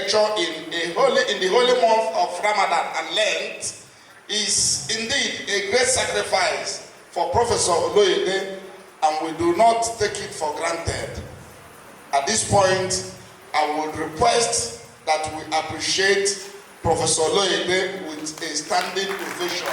lecture in the holy month of Ramadan and Lent is indeed a great sacrifice for Professor Oloyede, and we do not take it for granted. At this point, I would request that we appreciate Professor Oloyede with a standing ovation.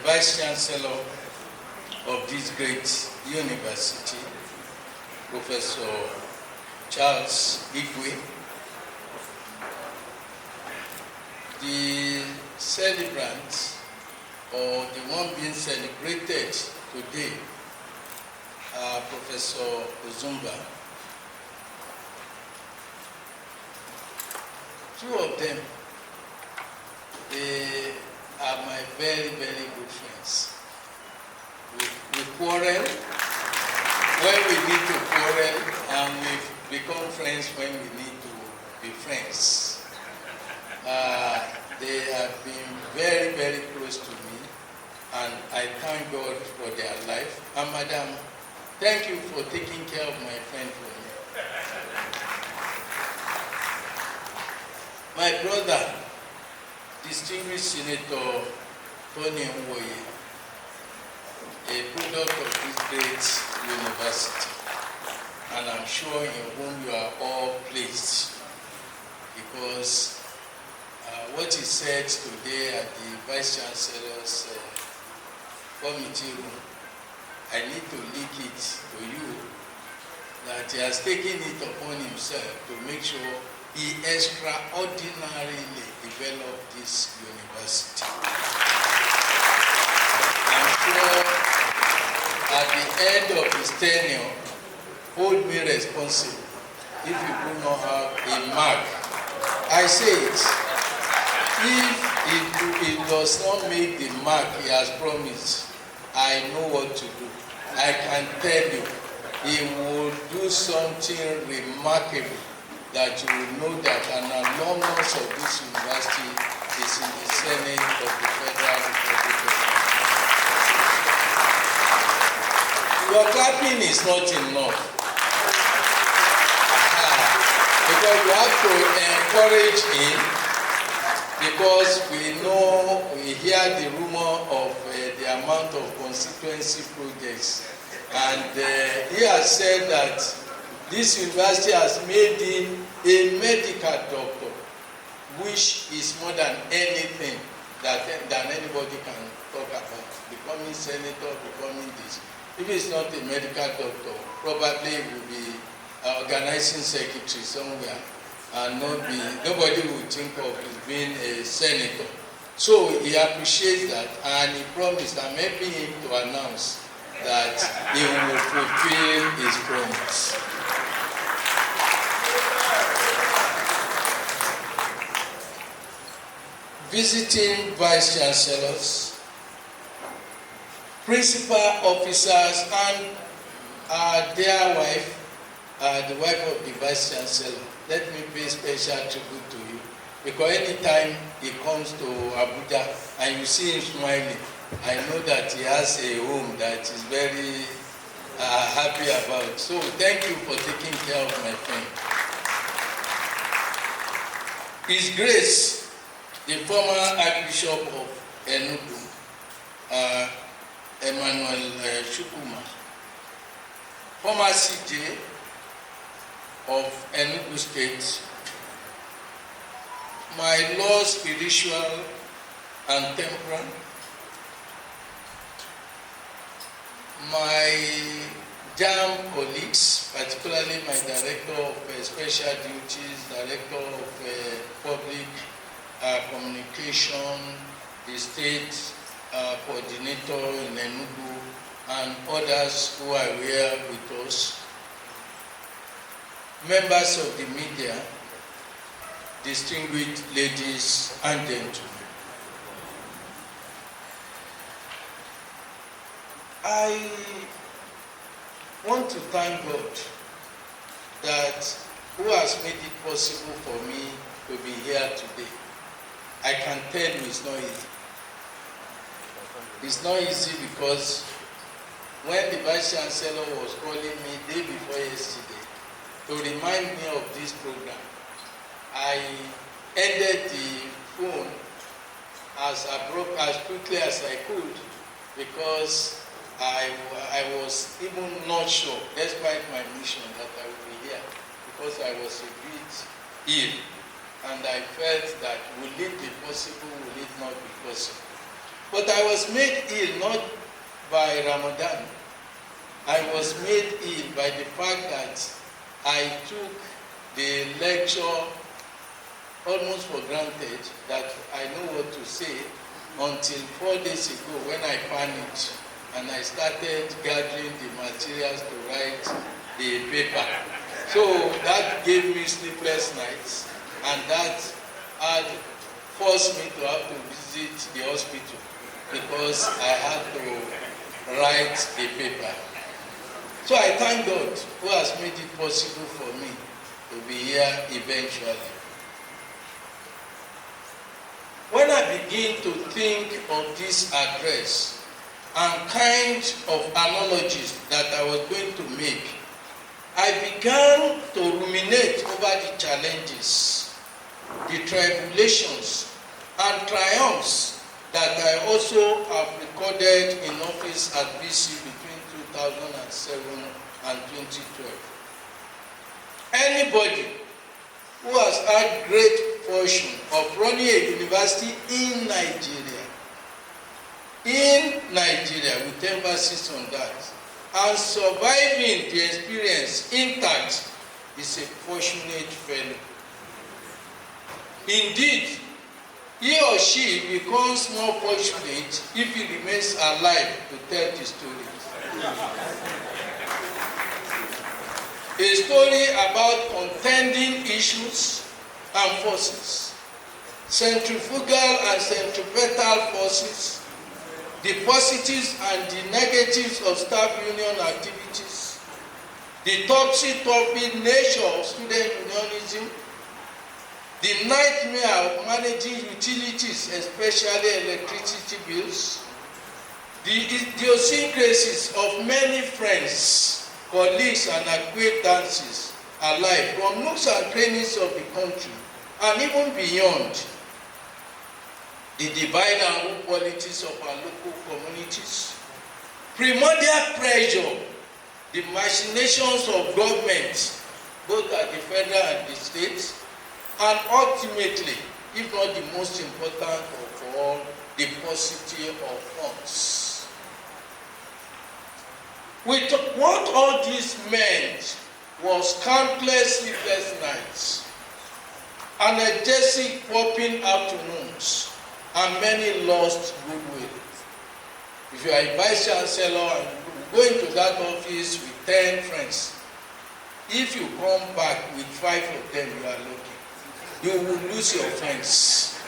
Vice Chancellor of this great university, Professor Charles Igwe, the celebrant or the one being celebrated today, Professor Ozumba. Two of them, they are my very, very good friends. We quarrel when we need to quarrel, and we become friends when we need to be friends. They have been very, very close to me, and I thank God for their life. And Madam, thank you for taking care of my friend for me. My brother, Distinguished Senator Tony Nwoye, a product of this great university, and I'm sure in whom you are all pleased, because what he said today at the Vice Chancellor's committee room, I need to leak it to you, that he has taken it upon himself to make sure he extraordinarily developed this university. I'm sure at the end of his tenure, hold me responsible if you do not have a mark. I say it, if he does not make the mark he has promised, I know what to do. I can tell you, he will do something remarkable that you will know that an alumnus of this university is in the Senate of the Federal Republic of Nigeria. Your clapping is not enough. Because you have to encourage him, because we hear the rumor of the amount of constituency projects, and he has said that this university has made him a medical doctor, which is more than anything than anybody can talk about. Becoming senator, becoming this. If he's not a medical doctor, probably he will be organizing secretary somewhere, and nobody will think of his being a senator. So he appreciates that, and he promised, I'm helping him to announce that he will fulfill his promise. Visiting vice chancellors, principal officers, and their wife, the wife of the vice chancellor. Let me pay special tribute to you, because anytime he comes to Abuja and you see him smiling, I know that he has a home that is very happy about. So thank you for taking care of my friend. His Grace, the former Archbishop of Enugu, Emmanuel Chukwuma, former CJ of Enugu State, my Lord spiritual and temporal, my JAMB colleagues, particularly my Director of Special Duties, Director of Public Communication, the State Coordinator in Enugu, and others who are here with us, members of the media, distinguished ladies and gentlemen. I want to thank God that who has made it possible for me to be here today. I can tell you it's not easy. It's not easy because when the Vice Chancellor was calling me day before yesterday to remind me of this program, I ended the phone as quickly as I could because I was even not sure, despite my mission, that I would be here because I was a bit ill and I felt that will it be possible, will it not be possible? But I was made ill not by Ramadan. I was made ill by the fact that I took the lecture almost for granted that I know what to say until 4 days ago when I panicked and I started gathering the materials to write the paper. So that gave me sleepless nights and that had forced me to have to visit the hospital because I had to write the paper. So I thank God who has made it possible for me to be here eventually. When I begin to think of this address and kind of analogies that I was going to make, I began to ruminate over the challenges, the tribulations, and triumphs that I also have recorded in office at BC between 2007 and 2012. Anybody who has had great fortune of running a university in Nigeria with emphasis on that, and surviving the experience intact is a fortunate fellow. Indeed, he or she becomes more fortunate if he remains alive to tell the story. A story about contending issues and forces, centrifugal and centripetal forces, the positives and the negatives of staff union activities, the topsy-turvy nature of student unionism, the nightmare of managing utilities, especially electricity bills, the idiosyncrasies of many friends, colleagues, and acquaintances alike from nooks and crannies of the country and even beyond, the divide and rule politics of our local communities, primordial pressure, the machinations of government, both at the federal and the state, and ultimately, if not the most important of all, the paucity of funds. With what all this meant was countless sleepless nights, energetic popping afternoons, and many lost goodwill. If you are a vice chancellor and you go into that office with 10 friends, if you come back with 5 of them, you are lucky. You will lose your friends.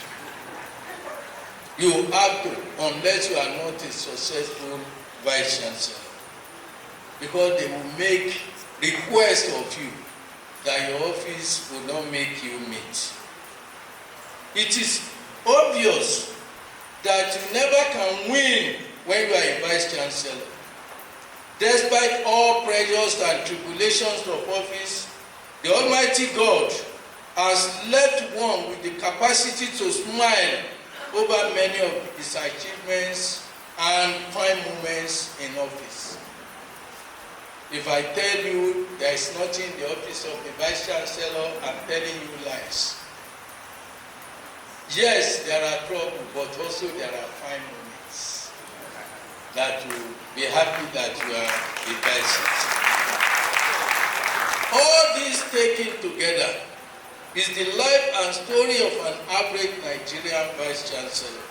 You have to, unless you are not a successful vice chancellor, because they will make request of you that your office will not make you meet. It is obvious that you never can win when you are a vice chancellor. Despite all pressures and tribulations of office, the Almighty God has left one with the capacity to smile over many of his achievements and fine moments in office. If I tell you there is nothing in the office of the Vice Chancellor, I'm telling you lies. Yes, there are trouble, but also there are fine moments that you will be happy that you are a Vice Chancellor. All this taken together is the life and story of an average Nigerian Vice Chancellor.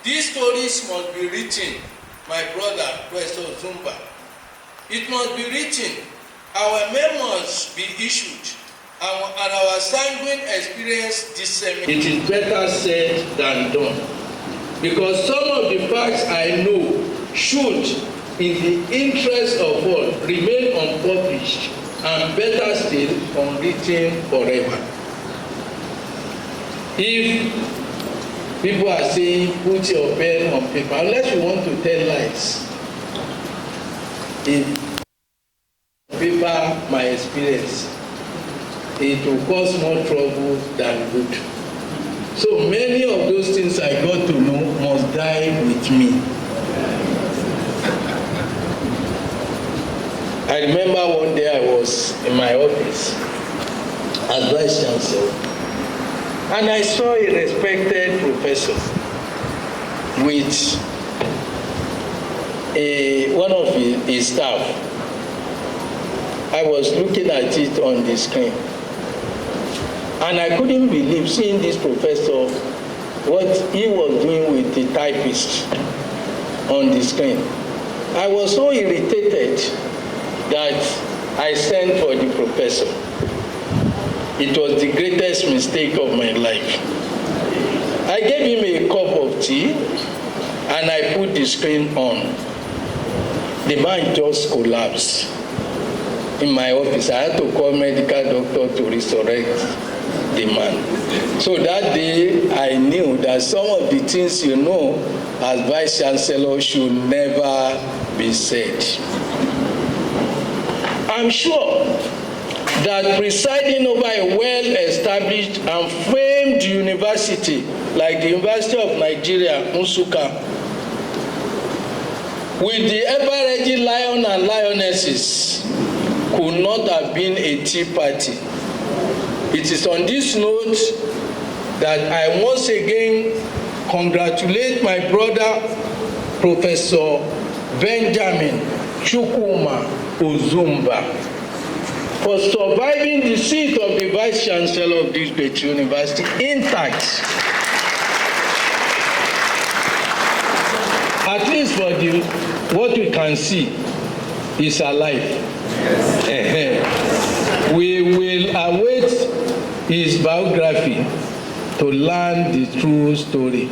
These stories must be written, my brother, Professor Ozumba. It must be written, our memoirs be issued, and our sanguine experience disseminate. It is better said than done, because some of the facts I know should, in the interest of all, remain unpublished and better still unwritten forever. If people are saying put your pen on paper, unless you want to tell lies, if paper my experience, it will cause more trouble than good. So many of those things I got to know must die with me. I remember one day I was in my office as Vice Chancellor, and I saw a respected professor with one of his staff. I was looking at it on the screen, and I couldn't believe seeing this professor, what he was doing with the typist on the screen. I was so irritated that I sent for the professor. It was the greatest mistake of my life. I gave him a cup of tea and I put the screen on. The man just collapsed in my office. I had to call medical doctor to resurrect the man. So that day I knew that some of the things you know as Vice Chancellor should never be said. I'm sure that presiding over a well-established and famed university like the University of Nigeria, Nsukka, with the ever-ready lion and lionesses, could not have been a tea party. It is on this note that I once again congratulate my brother, Professor Benjamin Chukwuma Ozumba, for surviving the seat of the Vice Chancellor of this great university intact. At least for what we can see, is alive. Yes. We will await his biography to learn the true story.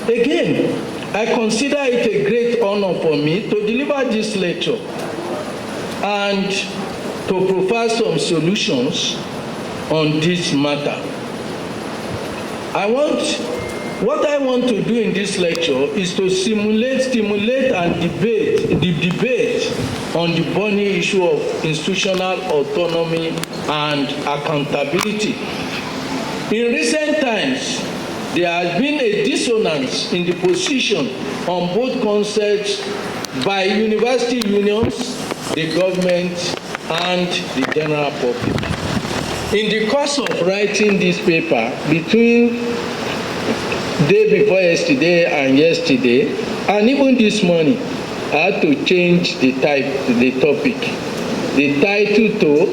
Again, I consider it a great honor for me to deliver this lecture and to provide some solutions on this matter. What I want to do in this lecture is to stimulate and debate on the burning issue of institutional autonomy and accountability. In recent times, there has been a dissonance in the position on both concepts by university unions, the government, and the general public. In the course of writing this paper, between day before yesterday and yesterday, and even this morning, I had to change the topic. The title to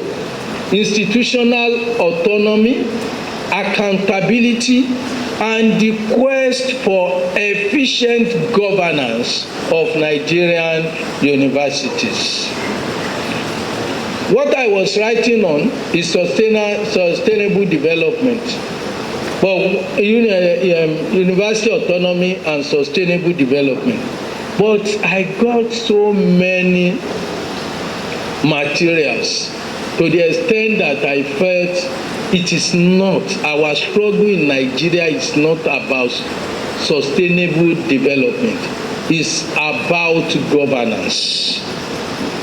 Institutional Autonomy, Accountability, and the Quest for Efficient Governance of Nigerian Universities. What I was writing on is sustainable development, but university autonomy and sustainable development. But I got so many materials to the extent that I felt it is not, our struggle in Nigeria is not about sustainable development. It's about governance.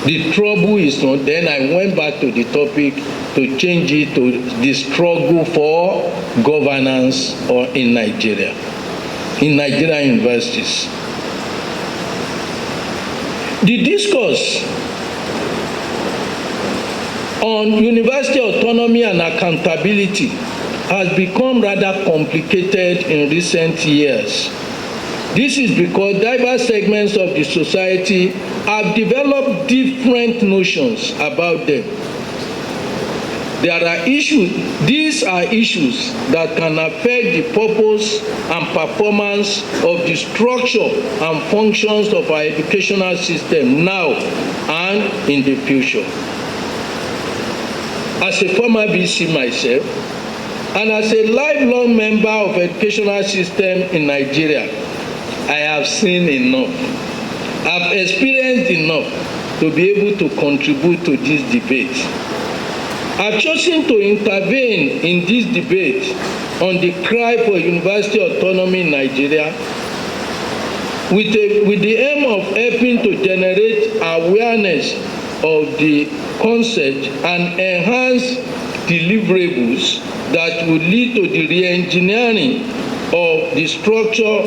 The trouble is not, then I went back to the topic to change it to the struggle for governance in Nigeria, in Nigerian universities. The discourse on university autonomy and accountability has become rather complicated in recent years. This is because diverse segments of the society have developed different notions about them. These are issues that can affect the purpose and performance of the structure and functions of our educational system now and in the future. as a former VC myself, and as a lifelong member of educational system in Nigeria, I have seen enough. I've experienced enough to be able to contribute to this debate. I've chosen to intervene in this debate on the cry for university autonomy in Nigeria with the aim of helping to generate awareness of the concept and enhance deliverables that would lead to the re-engineering of the structure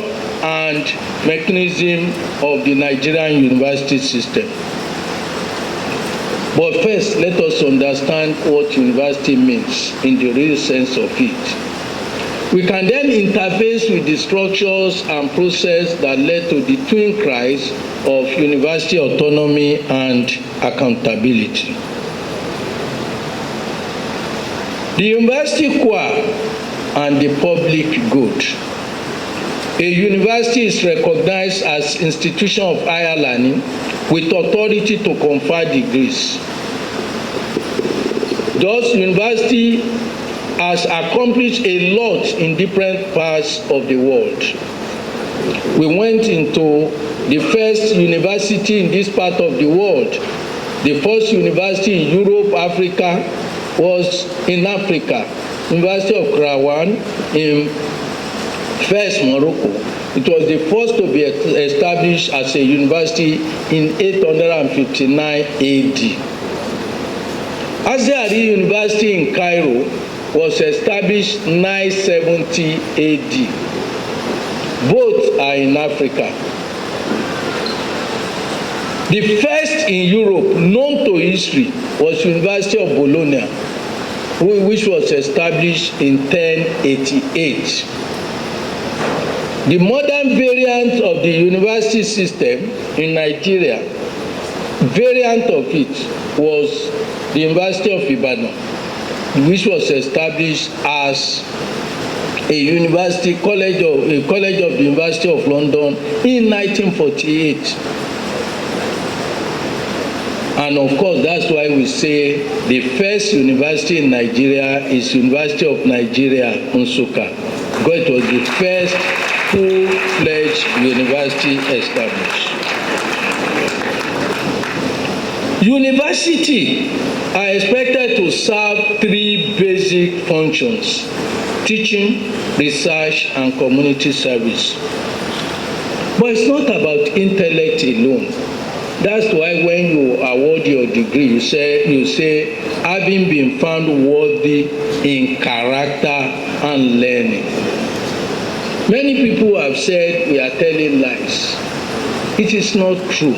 and mechanism of the Nigerian university system. But first, let us understand what university means in the real sense of it. We can then interface with the structures and process that led to the twin cries of university autonomy and accountability. The university core and the public good. A university is recognized as an institution of higher learning with authority to confer degrees. Thus, university has accomplished a lot in different parts of the world. We went into the first university in this part of the world. The first university in Europe, Africa, was in Africa, University of Kairouan in Fez, Morocco. It was the first to be established as a university in 859 AD. Azhari University in Cairo was established 970 AD. Both are in Africa. The first in Europe known to history was University of Bologna, which was established in 1088. The modern variant of the university system in Nigeria, variant of it was the University of Ibadan, which was established as a university college of the University of London in 1948. And of course, that's why we say the first university in Nigeria is University of Nigeria, Nsukka, because it was the first full-fledged university established. University are expected to serve three basic functions: teaching, research, and community service. But it's not about intellect alone. That's why when you award your degree, you say having been found worthy in character and learning. Many people have said we are telling lies. It is not true.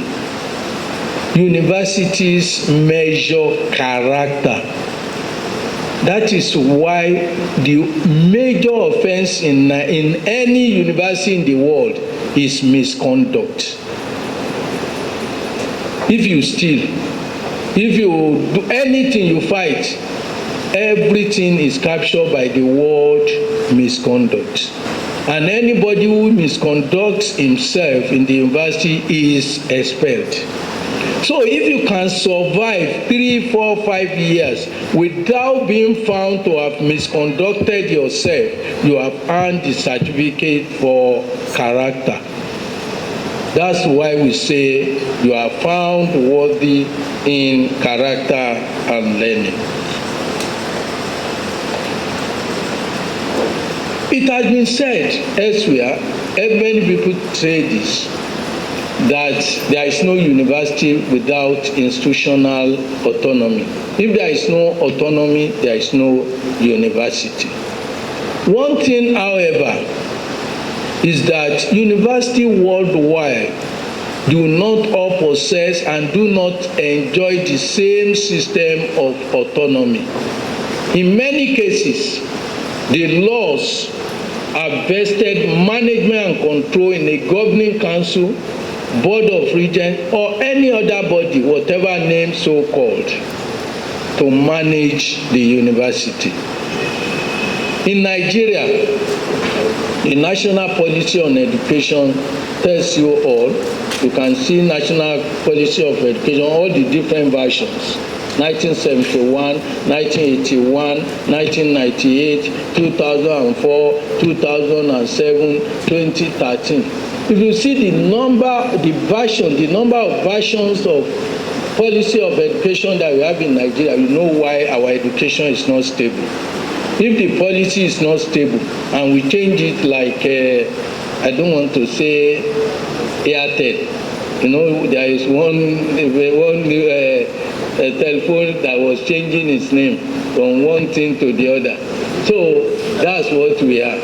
Universities measure character. That is why the major offense in any university in the world is misconduct. If you steal, if you do anything you fight, everything is captured by the word misconduct. And anybody who misconducts himself in the university is expelled. So if you can survive 3, 4, 5 years without being found to have misconducted yourself, you have earned the certificate for character. That's why we say you are found worthy in character and learning. It has been said elsewhere, and many people say this, that there is no university without institutional autonomy. If there is no autonomy, there is no university. One thing, however, is that universities worldwide do not all possess and do not enjoy the same system of autonomy. In many cases, the laws have vested management and control in a governing council, board of regents, or any other body, whatever name so called, to manage the university. In Nigeria, the national policy on education tells you all. You can see national policy of education, all the different versions. 1971, 1981, 1998, 2004, 2007, 2013. If you see the number of versions of policy of education that we have in Nigeria, you know why our education is not stable. If the policy is not stable and we change it like, I don't want to say Airtel, you know, there is one telephone that was changing its name from one thing to the other. So that's what we are.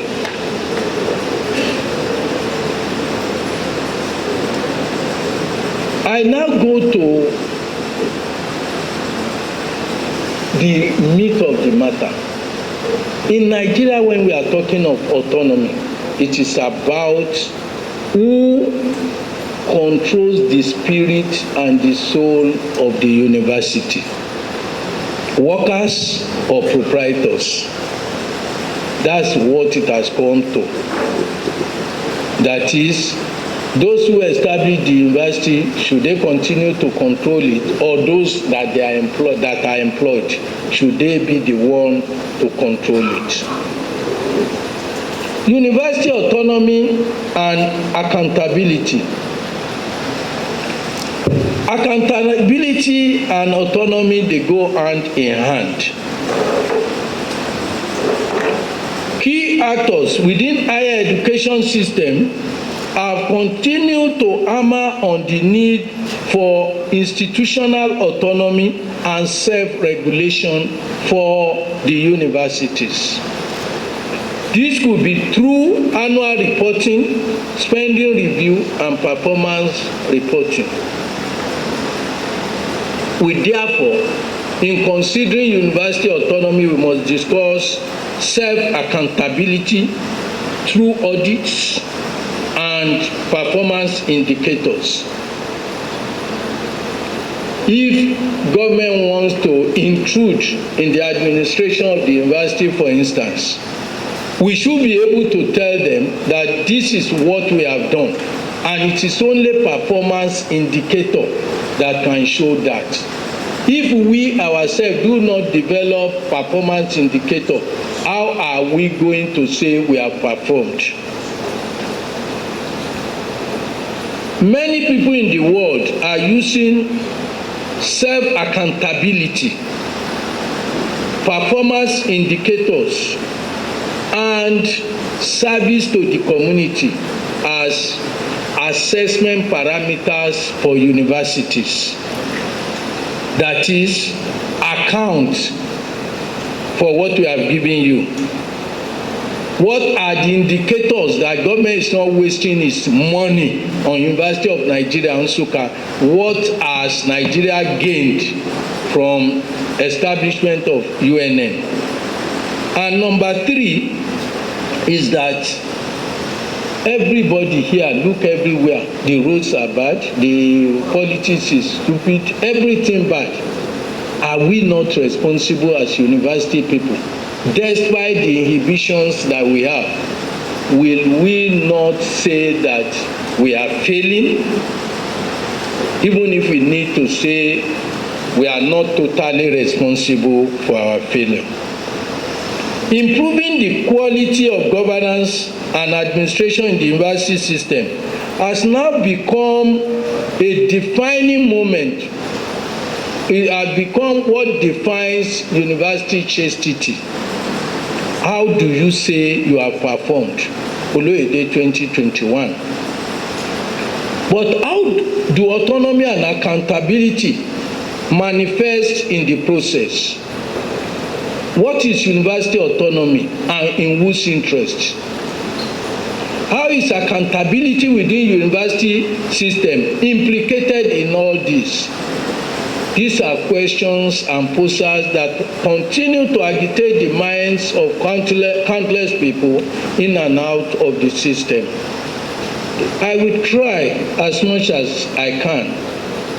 I now go to the meat of the matter. In Nigeria, when we are talking of autonomy, it is about who controls the spirit and the soul of the university, workers or proprietors. That's what it has come to. That is, those who establish the university, should they continue to control it, or those that are employed, should they be the one to control it? University autonomy and accountability. Accountability and autonomy, they go hand in hand. Key actors within higher education system have continued to hammer on the need for institutional autonomy and self-regulation for the universities. This could be through annual reporting, spending review, and performance reporting. We therefore, in considering university autonomy, we must discuss self-accountability through audits and performance indicators. If government wants to intrude in the administration of the university, for instance, we should be able to tell them that this is what we have done, and it is only performance indicator that can show that. If we ourselves do not develop performance indicator, how are we going to say we have performed? Many people in the world are using self-accountability, performance indicators, and service to the community as assessment parameters for universities. That is, account for what we have given you. What are the indicators that government is not wasting its money on University of Nigeria, Nsukka? What has Nigeria gained from establishment of UNN? And number 3 is that everybody here, look everywhere, the roads are bad, the politics is stupid, everything bad. Are we not responsible as university people? Despite the inhibitions that we have, will we not say that we are failing? Even if we need to say we are not totally responsible for our failure. Improving the quality of governance and administration in the university system has now become a defining moment. It has become what defines university chastity. How do you say you have performed? Oloyede 2021. But how do autonomy and accountability manifest in the process? What is university autonomy and in whose interest? How is accountability within university system implicated in all this? These are questions and posters that continue to agitate the minds of countless people in and out of the system. I will try as much as I can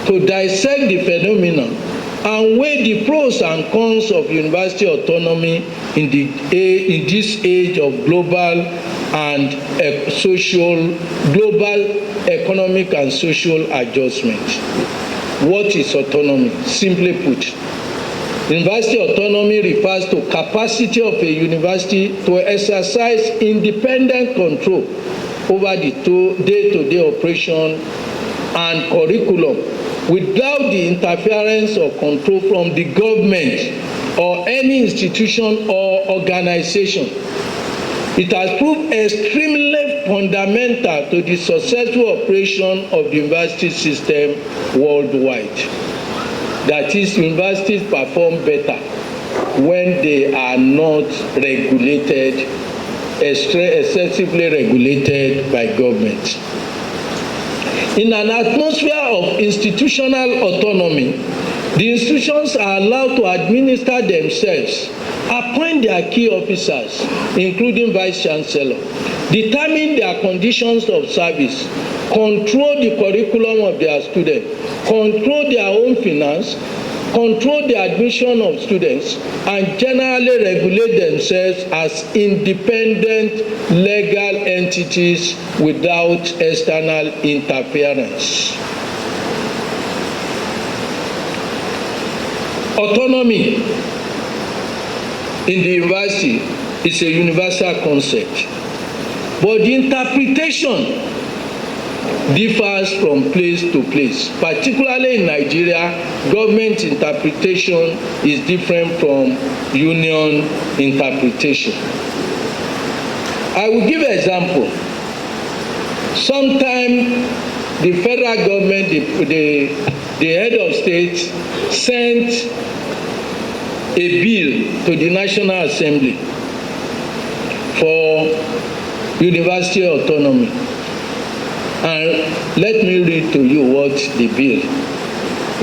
to dissect the phenomenon and weigh the pros and cons of university autonomy in this age of global economic and social adjustment. What is autonomy? Simply put, University autonomy refers to capacity of a university to exercise independent control over the day-to-day operation and curriculum without the interference or control from the government or any institution or organization. It has proved extremely fundamental to the successful operation of the university system worldwide. That is, universities perform better when they are not regulated, excessively regulated by government. In an atmosphere of institutional autonomy, the institutions are allowed to administer themselves, appoint their key officers, including vice chancellor, determine their conditions of service, control the curriculum of their students, control their own finance, control the admission of students, and generally regulate themselves as independent legal entities without external interference. Autonomy in the university is a universal concept, but the interpretation differs from place to place. Particularly in Nigeria, government interpretation is different from union interpretation. I will give an example. Sometime the federal government, the head of state sent a bill to the National Assembly for university autonomy. And let me read to you what the bill,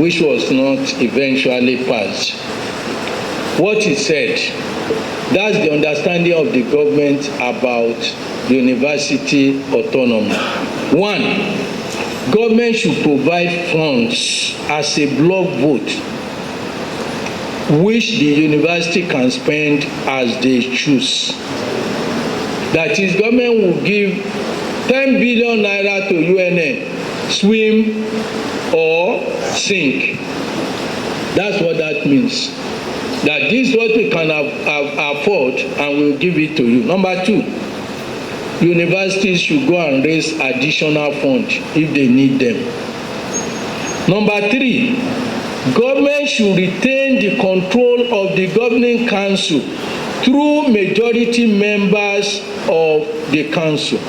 which was not eventually passed, what it said. That's the understanding of the government about university autonomy. 1, government should provide funds as a block vote, which the university can spend as they choose. That is, government will give 10 billion naira to UNN, swim or sink. That's what that means. That this is what we can afford and we'll give it to you. Number 2, universities should go and raise additional funds if they need them. Number 3, government should retain the control of the governing council through majority members of the council.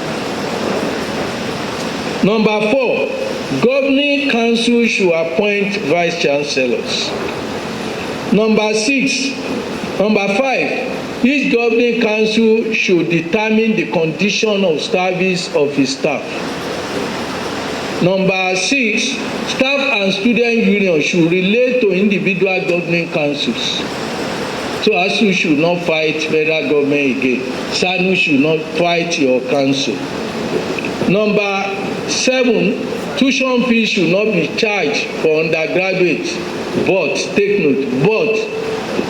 Number 4, governing council should appoint vice chancellors. Number 5, each governing council should determine the condition of service of its staff. Number 6, staff and student union should relate to individual governing councils. So ASU should not fight federal government again. SANU should not fight your council. Number 7, tuition fees should not be charged for undergraduates, but take note, but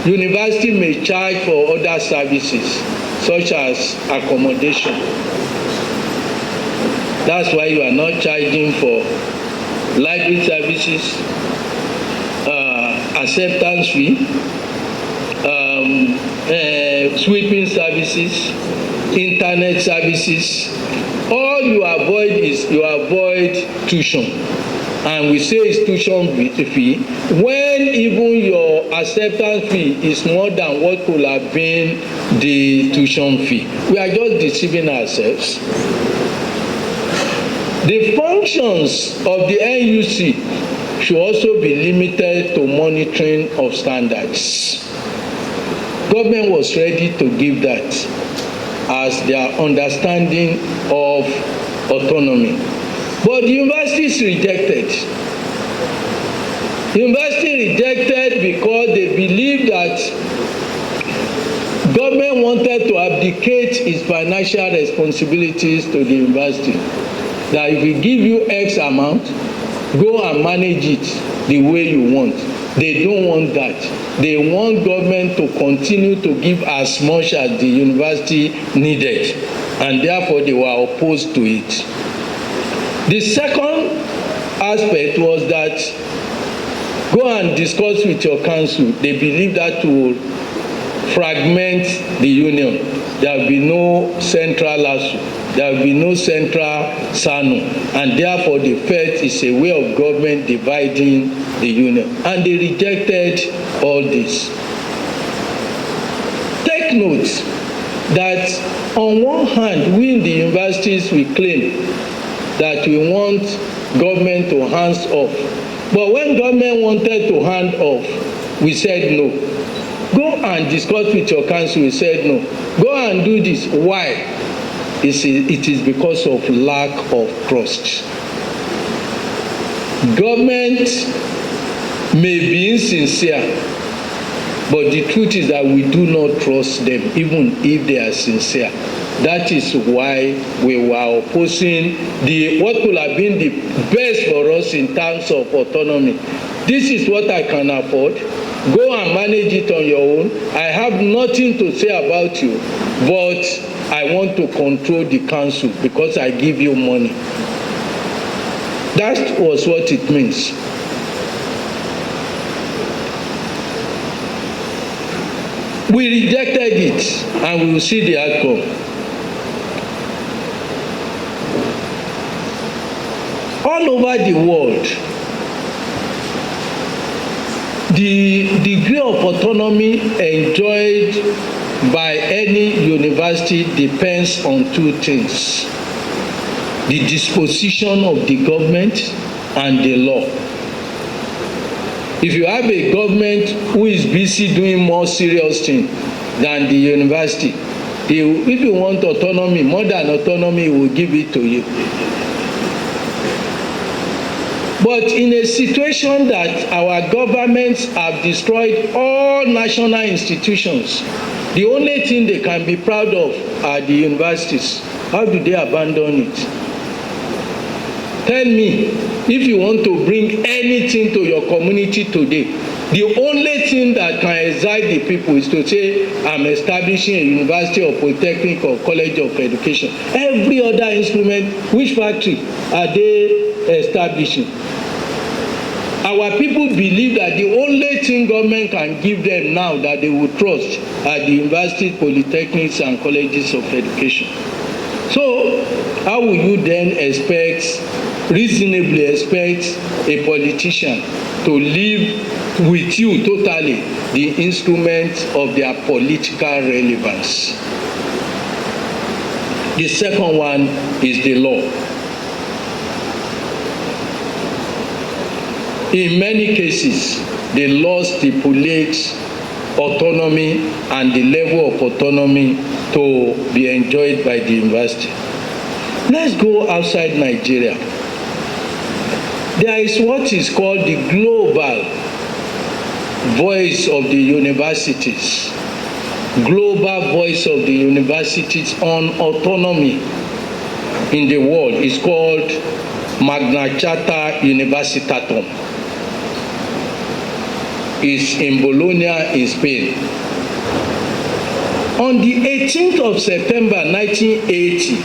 university may charge for other services such as accommodation. That's why you are not charging for library services, acceptance fee, sweeping services, internet services. All you avoid is tuition, and we say it's tuition fee when even your acceptance fee is more than what could have been the tuition fee. We are just deceiving ourselves. The functions of the NUC should also be limited to monitoring of standards. Government was ready to give that as their understanding of autonomy. But the universities rejected. The university rejected because they believed that government wanted to abdicate its financial responsibilities to the university. That if we give you X amount, go and manage it the way you want. They don't want that. They want government to continue to give as much as the university needed, and therefore they were opposed to it. The second aspect was that Go and discuss with your council. They believe that will fragment the union. There will be no central ASU. There will be no central SANU. And therefore, the first is a way of government dividing the union. And they rejected all this. Take note that on one hand, we in the universities, we claim that we want government to hands off. But when government wanted to hand off, we said no. Go and discuss with your council, we said no. Go and do this. Why? It is because of lack of trust. Government may be insincere, but the truth is that we do not trust them, even if they are sincere. That is why we were opposing what could have been the best for us in terms of autonomy. This is what I can afford. Go and manage it on your own. I have nothing to say about you, but I want to control the council because I give you money. That was what it means. We rejected it, and we will see the outcome. All over the world, the degree of autonomy enjoyed by any university depends on two things: the disposition of the government and the law. If you have a government who is busy doing more serious things than the university, if you want autonomy, more than autonomy, will give it to you. But in a situation that our governments have destroyed all national institutions, the only thing they can be proud of are the universities. How do they abandon it? Tell me, if you want to bring anything to your community today, the only thing that can excite the people is to say, I'm establishing a university or polytechnic or college of education. Every other instrument, which factory are they establishing? Our people believe that the only thing government can give them now that they will trust are the universities, polytechnics, and colleges of education. So, how will you then reasonably expect a politician to live with you totally the instruments of their political relevance? The second one is the law. In many cases, the law stipulates autonomy and the level of autonomy to be enjoyed by the university. Let's go outside Nigeria. There is what is called the global voice of the universities. Global voice of the universities on autonomy in the world is called Magna Charta Universitatum. Is in Bologna in Spain. On the 18th of September 1980,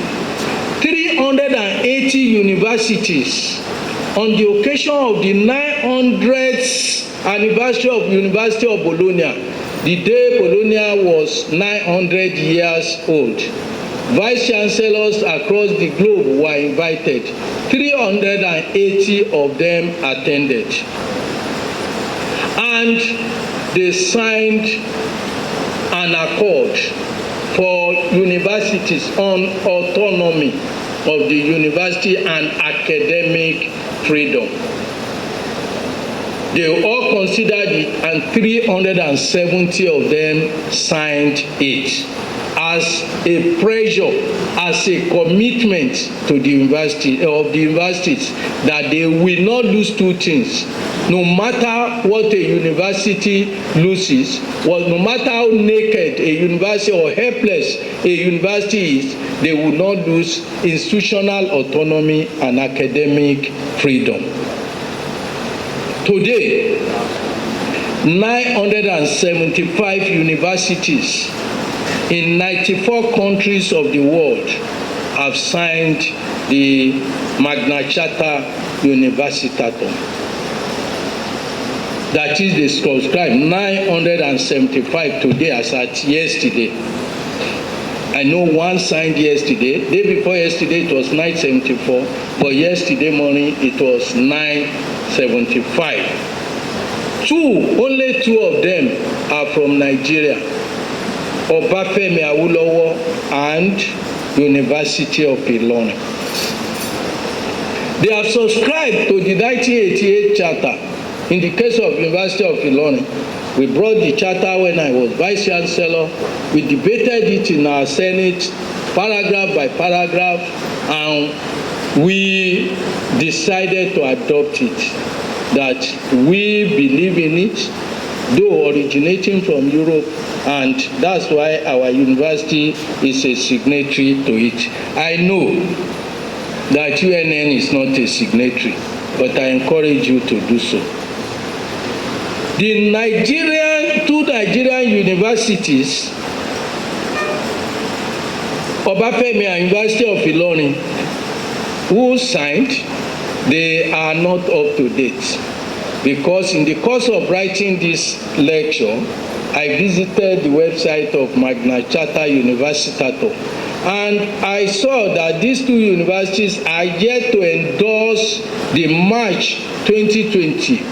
380 universities, on the occasion of the 900th anniversary of University of Bologna, the day Bologna was 900 years old, vice chancellors across the globe were invited. 380 of them attended. And they signed an accord for universities on autonomy of the university and academic freedom. They all considered it, and 370 of them signed it as a pressure, as a commitment to the universities that they will not lose two things. No matter what a university loses, no matter how naked a university or helpless a university is, they will not lose institutional autonomy and academic freedom. Today, 975 universities in 94 countries of the world have signed the Magna Charta Universitatum. That is, they subscribed 975 today as at yesterday. I know one signed yesterday. Day before yesterday it was 974, but yesterday morning it was 975. Only two of them are from Nigeria. Obafemi Awolowo and University of Ilorin. They have subscribed to the 1988 charter. In the case of University of Ilorin, we brought the charter when I was vice chancellor. We debated it in our Senate, paragraph by paragraph, and we decided to adopt it. That we believe in it, though originating from Europe, and that's why our university is a signatory to it. I know that UNN is not a signatory, but I encourage you to do so. The two Nigerian universities, Obafemi and University of Ilorin, who signed, they are not up to date. Because in the course of writing this lecture, I visited the website of Magna Charta Universitato, and I saw that these two universities are yet to endorse the March 2020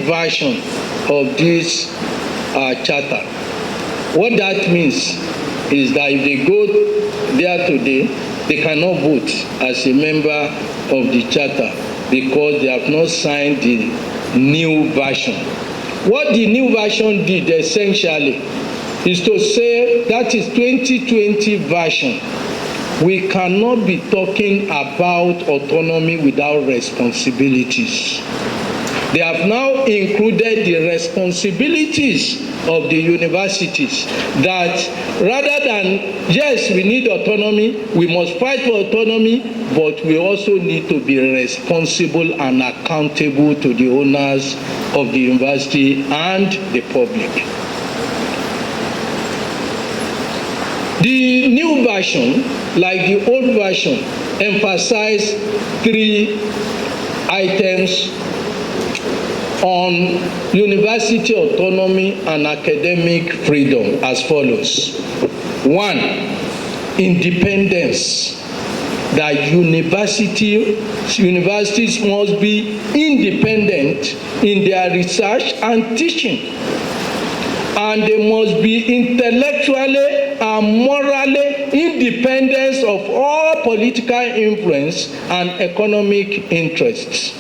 version of this charter. What that means is that if they go there today, they cannot vote as a member of the charter because they have not signed the new version. What the new version did essentially is to say that is 2020 version. We cannot be talking about autonomy without responsibilities. They have now included the responsibilities of the universities, that rather than, yes, we need autonomy, we must fight for autonomy, but we also need to be responsible and accountable to the owners of the university and the public. The new version, like the old version, emphasized 3 items on university autonomy and academic freedom as follows. 1, independence. That universities must be independent in their research and teaching. And they must be intellectually and morally independent of all political influence and economic interests.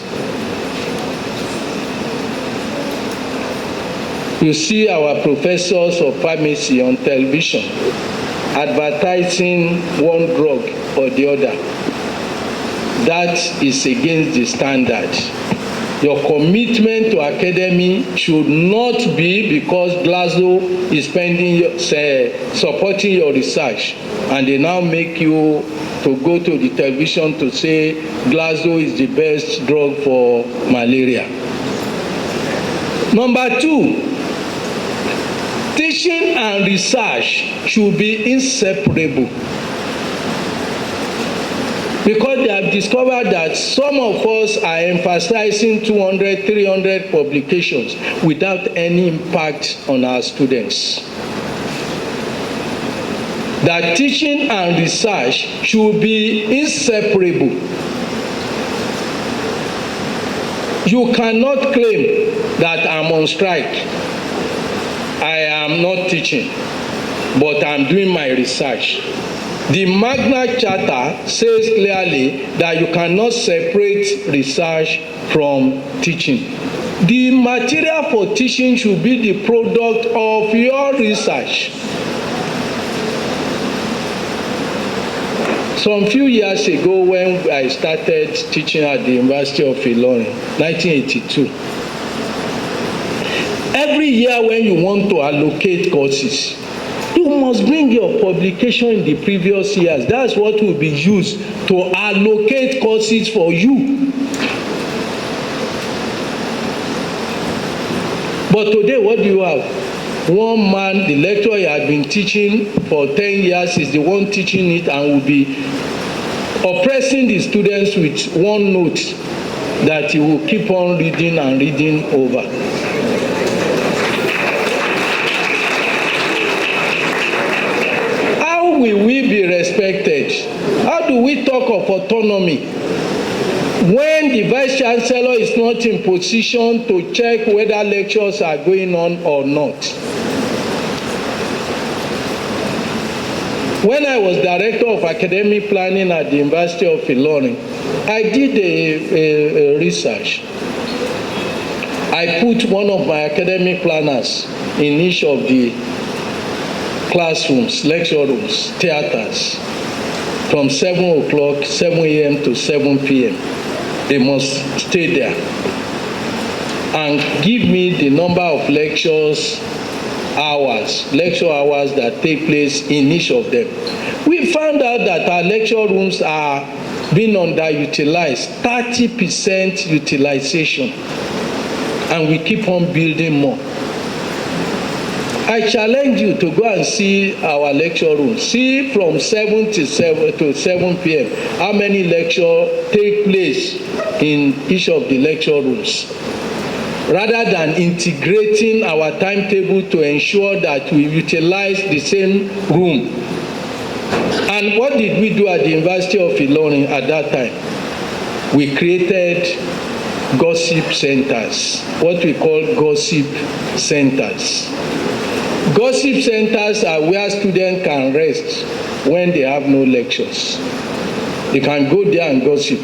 You see our professors of pharmacy on television advertising one drug or the other. That is against the standard. Your commitment to academy should not be because Glasgow is supporting your research, and they now make you to go to the television to say Glasgow is the best drug for malaria. Number 2, teaching and research should be inseparable. Because they have discovered that some of us are emphasizing 200, 300 publications without any impact on our students. That teaching and research should be inseparable. You cannot claim that I'm on strike. I am not teaching, but I'm doing my research. The Magna Charta says clearly that you cannot separate research from teaching. The material for teaching should be the product of your research. Some few years ago, when I started teaching at the University of Ilorin, 1982, every year when you want to allocate courses, you must bring your publication in the previous years. That's what will be used to allocate courses for you. But today, what do you have? One man, the lecturer he had been teaching for 10 years, is the one teaching it and will be oppressing the students with one note that he will keep on reading and reading over. How will we be respected? How do we talk of autonomy when the Vice Chancellor is not in position to check whether lectures are going on or not? When I was Director of Academic Planning at the University of Ilorin, I did a research. I put one of my academic planners in each of the classrooms, lecture rooms, theaters, from 7 o'clock, 7 a.m. to 7 p.m. They must stay there and give me the number of lecture hours that take place in each of them. We found out that our lecture rooms are being underutilized, 30% utilization, and we keep on building more. I challenge you to go and see our lecture rooms. See from 7 to 7 p.m. how many lectures take place in each of the lecture rooms, rather than integrating our timetable to ensure that we utilize the same room. And what did we do at the University of Ilorin at that time? We created gossip centers, what we call gossip centers. Gossip centers are where students can rest when they have no lectures. They can go there and gossip,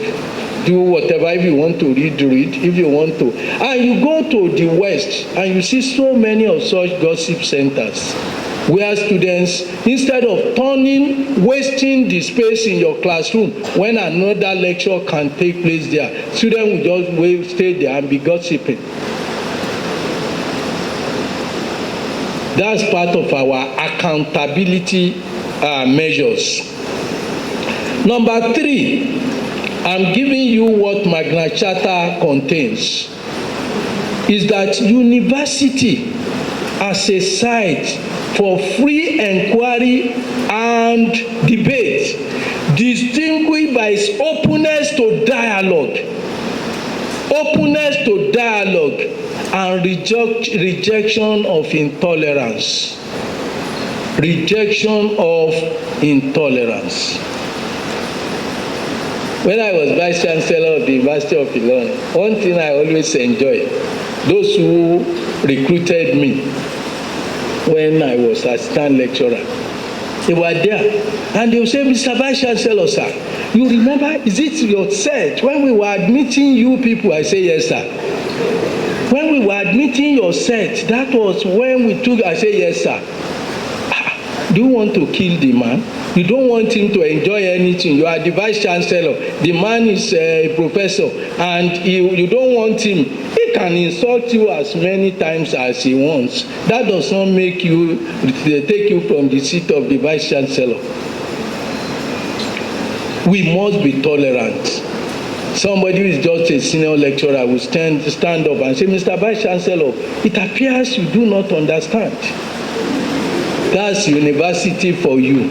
do whatever. If you want to read, if you want to. And you go to the West and you see so many of such gossip centers where students, instead of wasting the space in your classroom when another lecture can take place there, students will just stay there and be gossiping. That's part of our accountability measures. Number 3, I'm giving you what Magna Carta contains, is that university as a site for free inquiry and debate, distinguished by its openness to dialogue, and rejection of intolerance. Rejection of intolerance. When I was Vice Chancellor of the University of Ilorin, one thing I always enjoyed, those who recruited me when I was assistant lecturer, they were there and they would say, Mr. Vice Chancellor, sir, you remember, is it your set when we were admitting you people? I say, yes, sir. When we were admitting your set, that was when we took, I say, yes, sir. Do you want to kill the man? You don't want him to enjoy anything. You are the Vice Chancellor. The man is a professor, and you don't want him. He can insult you as many times as he wants. That does not make you take you from the seat of the Vice Chancellor. We must be tolerant. Somebody who is just a senior lecturer will stand up and say, Mr. Vice Chancellor, it appears you do not understand. That's university for you.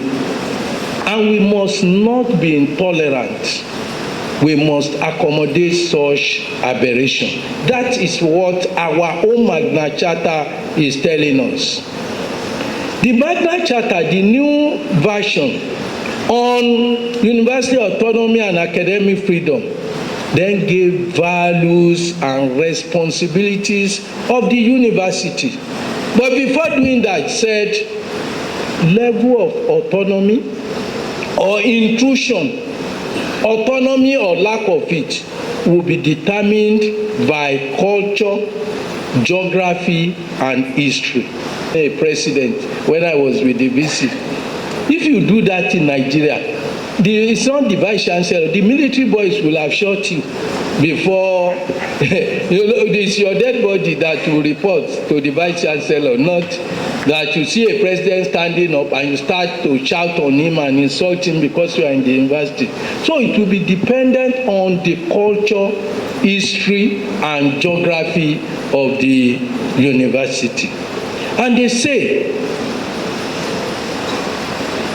And we must not be intolerant. We must accommodate such aberration. That is what our own Magna Carta is telling us. The Magna Carta, the new version on university autonomy and academic freedom, then gave values and responsibilities of the university. But before doing that, said level of autonomy or intrusion, autonomy or lack of it, will be determined by culture, geography, and history. A president, when I was with the VC, if you do that in Nigeria, it's not the Vice Chancellor, the military boys will have shot you before. It's your dead body that will report to the Vice Chancellor, not that you see a president standing up and you start to shout on him and insult him because you are in the university. So it will be dependent on the culture, history, and geography of the university. And they say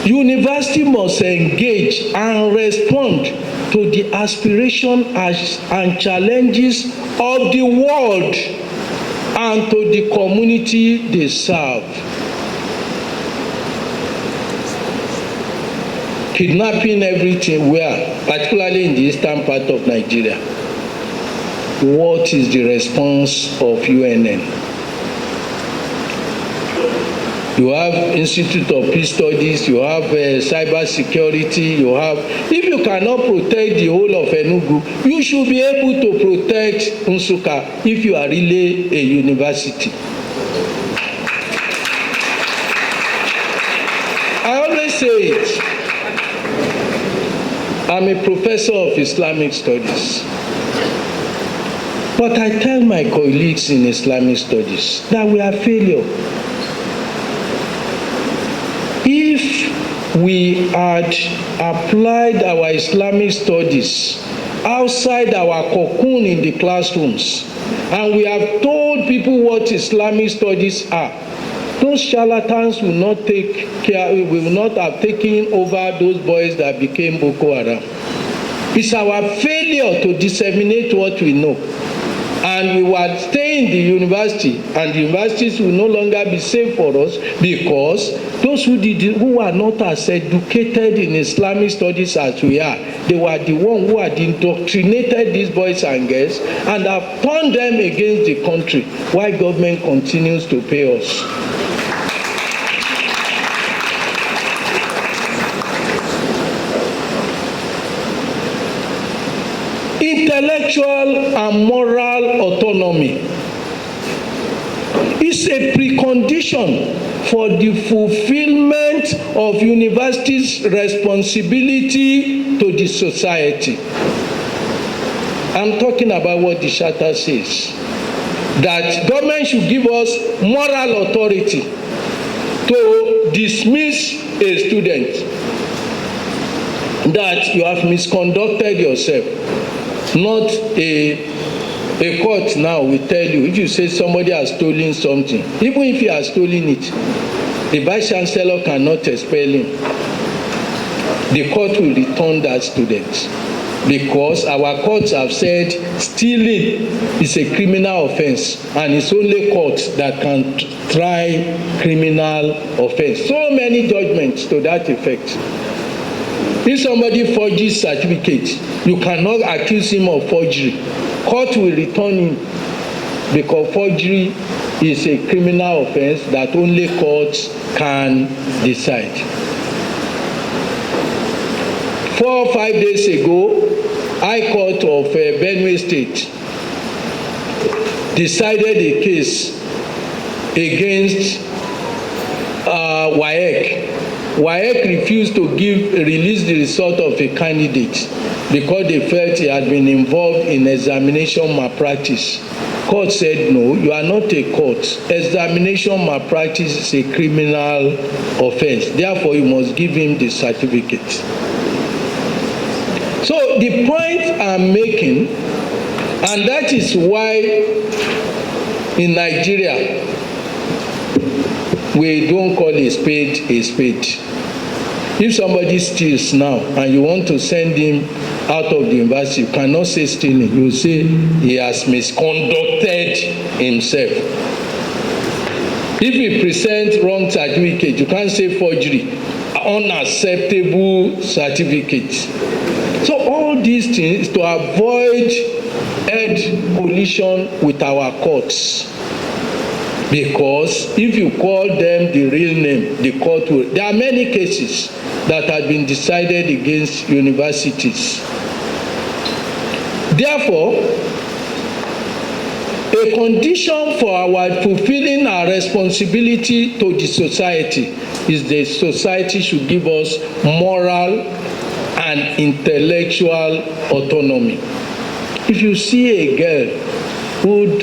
University must engage and respond to the aspiration and challenges of the world and to the community they serve. Kidnapping everywhere, particularly in the eastern part of Nigeria. What is the response of UNN? You have Institute of Peace Studies, you have cyber security, you have, if you cannot protect the whole of Enugu, you should be able to protect Nsukka if you are really a university. I always say it. I'm a professor of Islamic studies. But I tell my colleagues in Islamic studies that we are failure. If we had applied our Islamic studies outside our cocoon in the classrooms, and we have told people what Islamic studies are, those charlatans will not take care, will not have taken over those boys that became Boko Haram. It's our failure to disseminate what we know. And we will stay in the university, and the universities will no longer be safe for us, because those who are not as educated in Islamic studies as we are, they were the ones who had indoctrinated these boys and girls and have turned them against the country, while government continues to pay us. Intellectual and moral autonomy is a precondition for the fulfillment of universities' responsibility to the society. I'm talking about what the Charter says, that government should give us moral authority to dismiss a student that you have misconducted yourself. Not a court now will tell you, if you say somebody has stolen something, even if he has stolen it, the vice chancellor cannot expel him. The court will return that student, because our courts have said stealing is a criminal offense, and it's only courts that can try criminal offense. So many judgments to that effect. If somebody forges certificate, you cannot accuse him of forgery. Court will return him, because forgery is a criminal offense that only courts can decide. 4 or 5 days ago, High Court of Benue State decided a case against WAEC. WAEC refused to release the result of a candidate because they felt he had been involved in examination malpractice. Court said, no, you are not a court. Examination malpractice is a criminal offense. Therefore, you must give him the certificate. So the point I'm making, and that is why in Nigeria, we don't call a spade a spade. If somebody steals now and you want to send him out of the university, you cannot say stealing. You say he has misconducted himself. If he presents wrong certificate, you can't say forgery, unacceptable certificate. So all these things to avoid head collision with our courts. Because if you call them the real name, the court will. There are many cases that have been decided against universities. Therefore, a condition for our fulfilling our responsibility to the society is the society should give us moral and intellectual autonomy. If you see a girl who,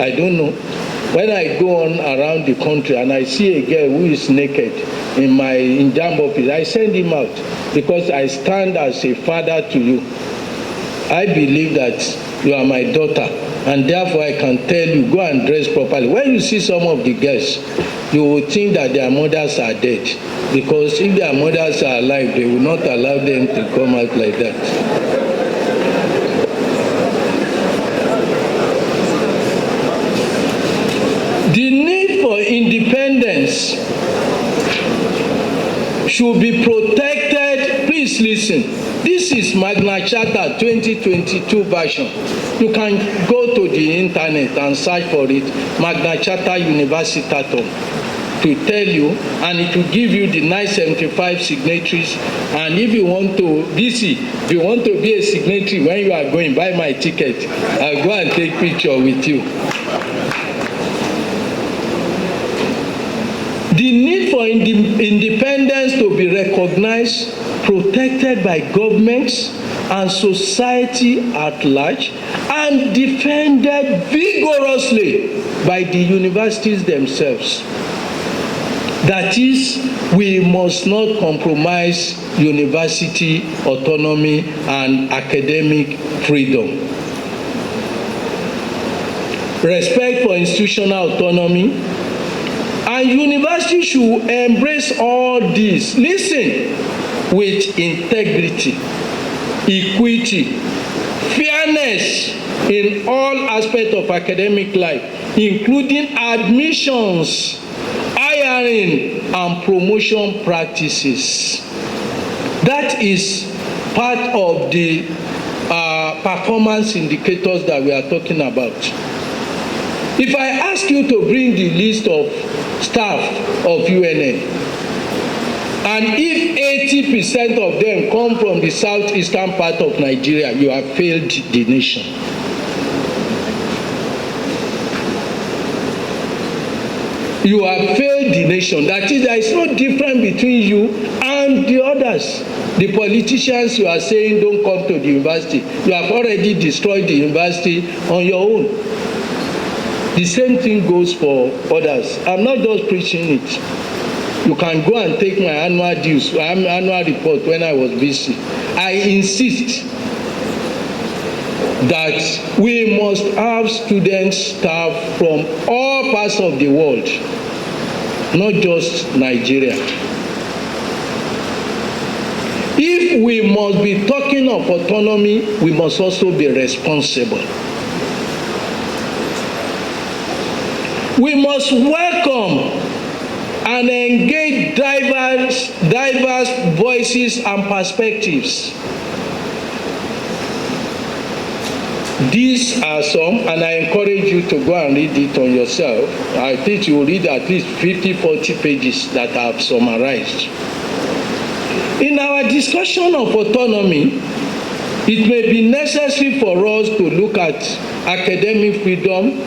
I don't know, when I go on around the country and I see a girl who is naked in JAMB office, I send him out because I stand as a father to you. I believe that you are my daughter, and therefore I can tell you, go and dress properly. When you see some of the girls, you will think that their mothers are dead, because if their mothers are alive, they will not allow them to come out like that. The need for independence should be protected. Please listen. This is Magna Charta 2022 version. You can go to the internet and search for it, Magna Charta Universitatum, to tell you, and it will give you the 975 signatories. And if you want to, if you want to be a signatory when you are going, buy my ticket. I'll go and take picture with you. The need for independence to be recognized, protected by governments and society at large, and defended vigorously by the universities themselves. That is, we must not compromise university autonomy and academic freedom. Respect for institutional autonomy, and university should embrace all this. Listen, with integrity, equity, fairness in all aspects of academic life, including admissions, hiring, and promotion practices. That is part of the performance indicators that we are talking about. If I ask you to bring the list of staff of UNN, and if 80% of them come from the southeastern part of Nigeria, you have failed the nation. You have failed the nation. That is, there is no difference between you and the others. The politicians you are saying don't come to the university, you have already destroyed the university on your own. The same thing goes for others. I'm not just preaching it. You can go and take my annual report when I was busy. I insist that we must have students, staff from all parts of the world, not just Nigeria. If we must be talking of autonomy, we must also be responsible. We must welcome and engage diverse voices and perspectives. These are some, and I encourage you to go and read it on yourself. I think you will read at least 50-40 pages that I have summarized. In our discussion of autonomy, it may be necessary for us to look at academic freedom,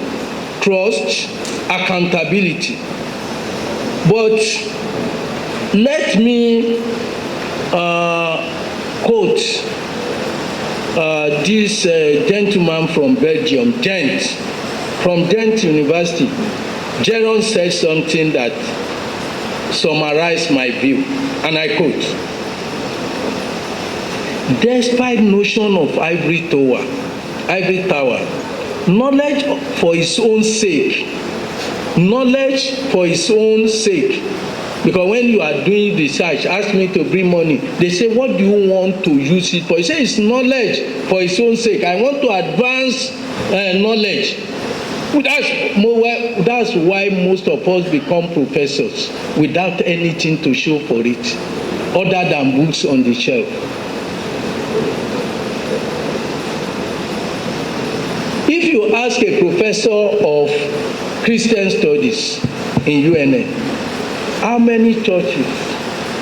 trust, accountability. But let me quote this gentleman from Belgium, Ghent, from Ghent University. Jeron said something that summarized my view, and I quote: despite notion of ivory tower, knowledge for its own sake, because when you are doing research, ask me to bring money, they say, what do you want to use it for? You say, it's knowledge for its own sake. I want to advance knowledge. That's why most of us become professors without anything to show for it other than books on the shelf. If you ask a professor of Christian studies in UNN, how many churches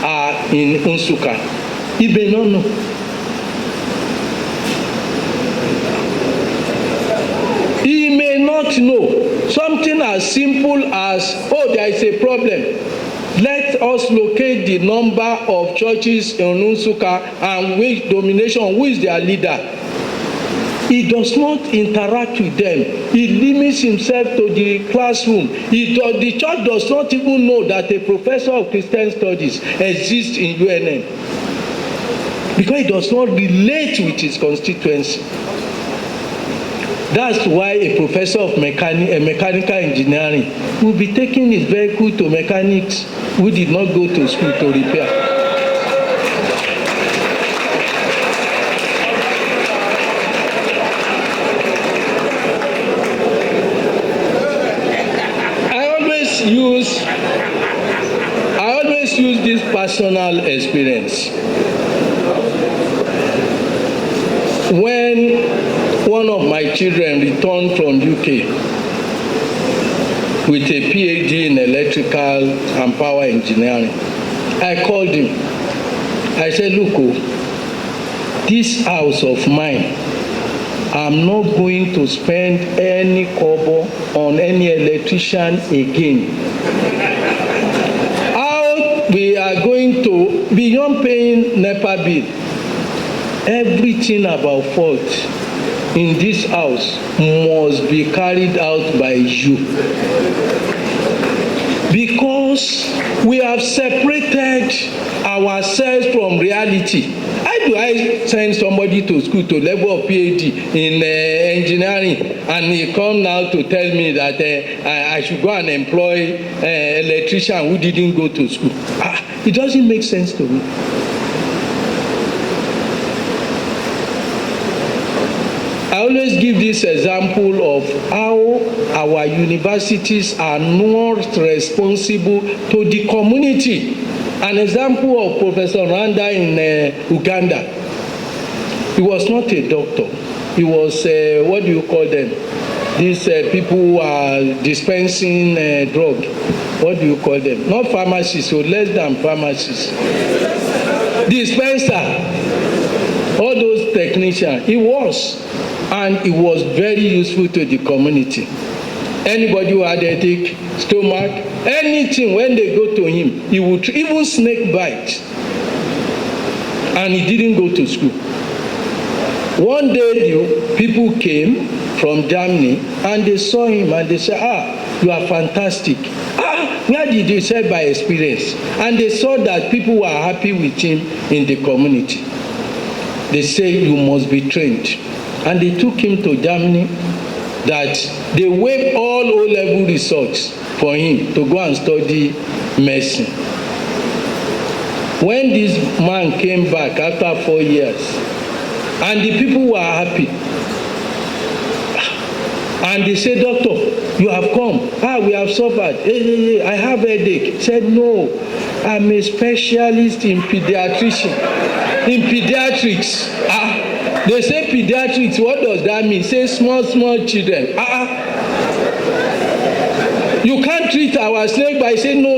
are in Nsukka? He may not know. He may not know. Something as simple as, oh, there is a problem. Let us locate the number of churches in Nsukka and which domination, who is their leader. He does not interact with them. He limits himself to the classroom. The church does not even know that a professor of Christian studies exists in UNN, because he does not relate with his constituency. That's why a professor of mechanical engineering will be taking his vehicle to mechanics who did not go to school to repair. I always use this personal experience. When one of my children returned from UK with a PhD in electrical and power engineering, I called him. I said, look, this house of mine, I'm not going to spend any kobo on any electrician again. How we are going to, beyond paying NEPA bill, everything about fault in this house must be carried out by you. Because we have separated ourselves from reality. How do I send somebody to school to level of PhD in engineering and he come now to tell me that I should go and employ an electrician who didn't go to school? It doesn't make sense to me. I always give this example of how our universities are not responsible to the community. An example of Professor Randa in Uganda. He was not a doctor. He was, what do you call them? These people who are dispensing drug. What do you call them? Not pharmacists, so less than pharmacists. Dispenser. All those technicians. He was. And it was very useful to the community. Anybody who had a headache, stomach, anything, when they go to him, he would even snake bite. And he didn't go to school. One day, the people came from Germany and they saw him and they said, you are fantastic. Where did you say? By experience. And they saw that people were happy with him in the community. They say, you must be trained. And they took him to Germany, that they waived all O-level results for him to go and study medicine. When this man came back after 4 years, and the people were happy, and they said, doctor, you have come. We have suffered. I have a headache. He said, no, I'm a specialist in pediatrics. They say pediatrics, what does that mean? Say small children. You can't treat our slave by saying, no.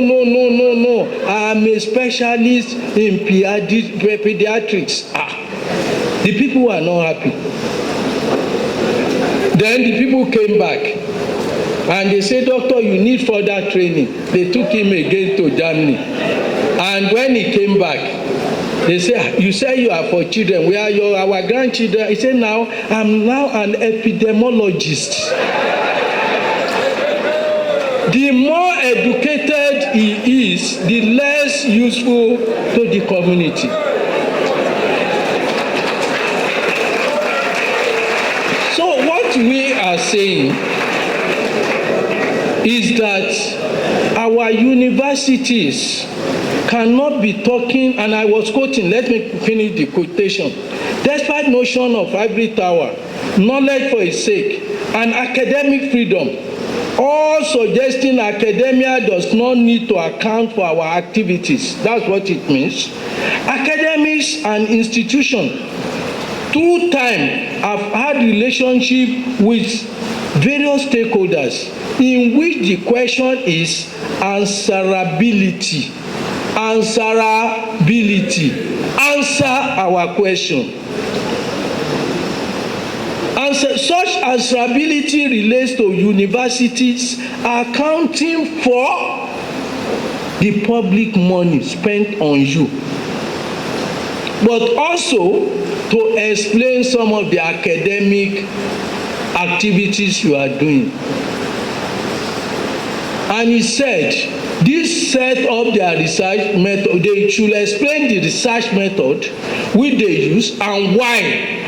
I'm a specialist in pediatrics. The people were not happy. Then the people came back. And they said, doctor, you need further training. They took him again to Germany. And when he came back, they say, you say you are for children. We are our grandchildren. He said, now, I'm now an epidemiologist. The more educated he is, the less useful to the community. So what we are saying is that our universities cannot be talking, and I was quoting, let me finish the quotation. Despite notion of ivory tower, knowledge for its sake, and academic freedom, all suggesting academia does not need to account for our activities. That's what it means. Academics and institutions, through time, have had relationship with various stakeholders in which the question is answerability. Answer our question. Such answerability relates to universities accounting for the public money spent on you, but also to explain some of the academic activities you are doing. And he said, This set up their research method. They should explain the research method which they use and why,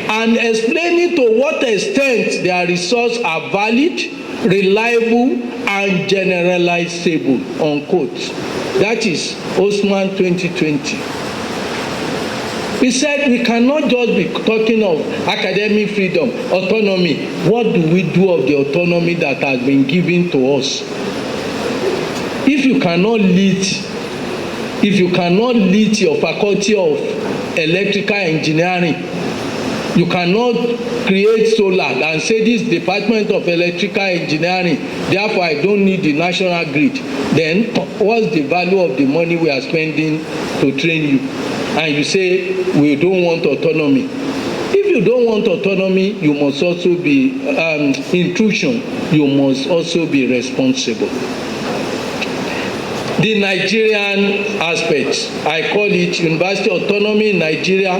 and explaining to what extent their results are valid, reliable, and generalizable, unquote. That is Osman 2020. He said we cannot just be talking of academic freedom, autonomy. What do we do of the autonomy that has been given to us? If you cannot lead your faculty of electrical engineering, you cannot create solar and say this department of electrical engineering, therefore I don't need the national grid, then what's the value of the money we are spending to train you? And you say we don't want autonomy. If you don't want autonomy, you must also be intrusion. You must also be responsible. The Nigerian aspect, I call it University Autonomy in Nigeria,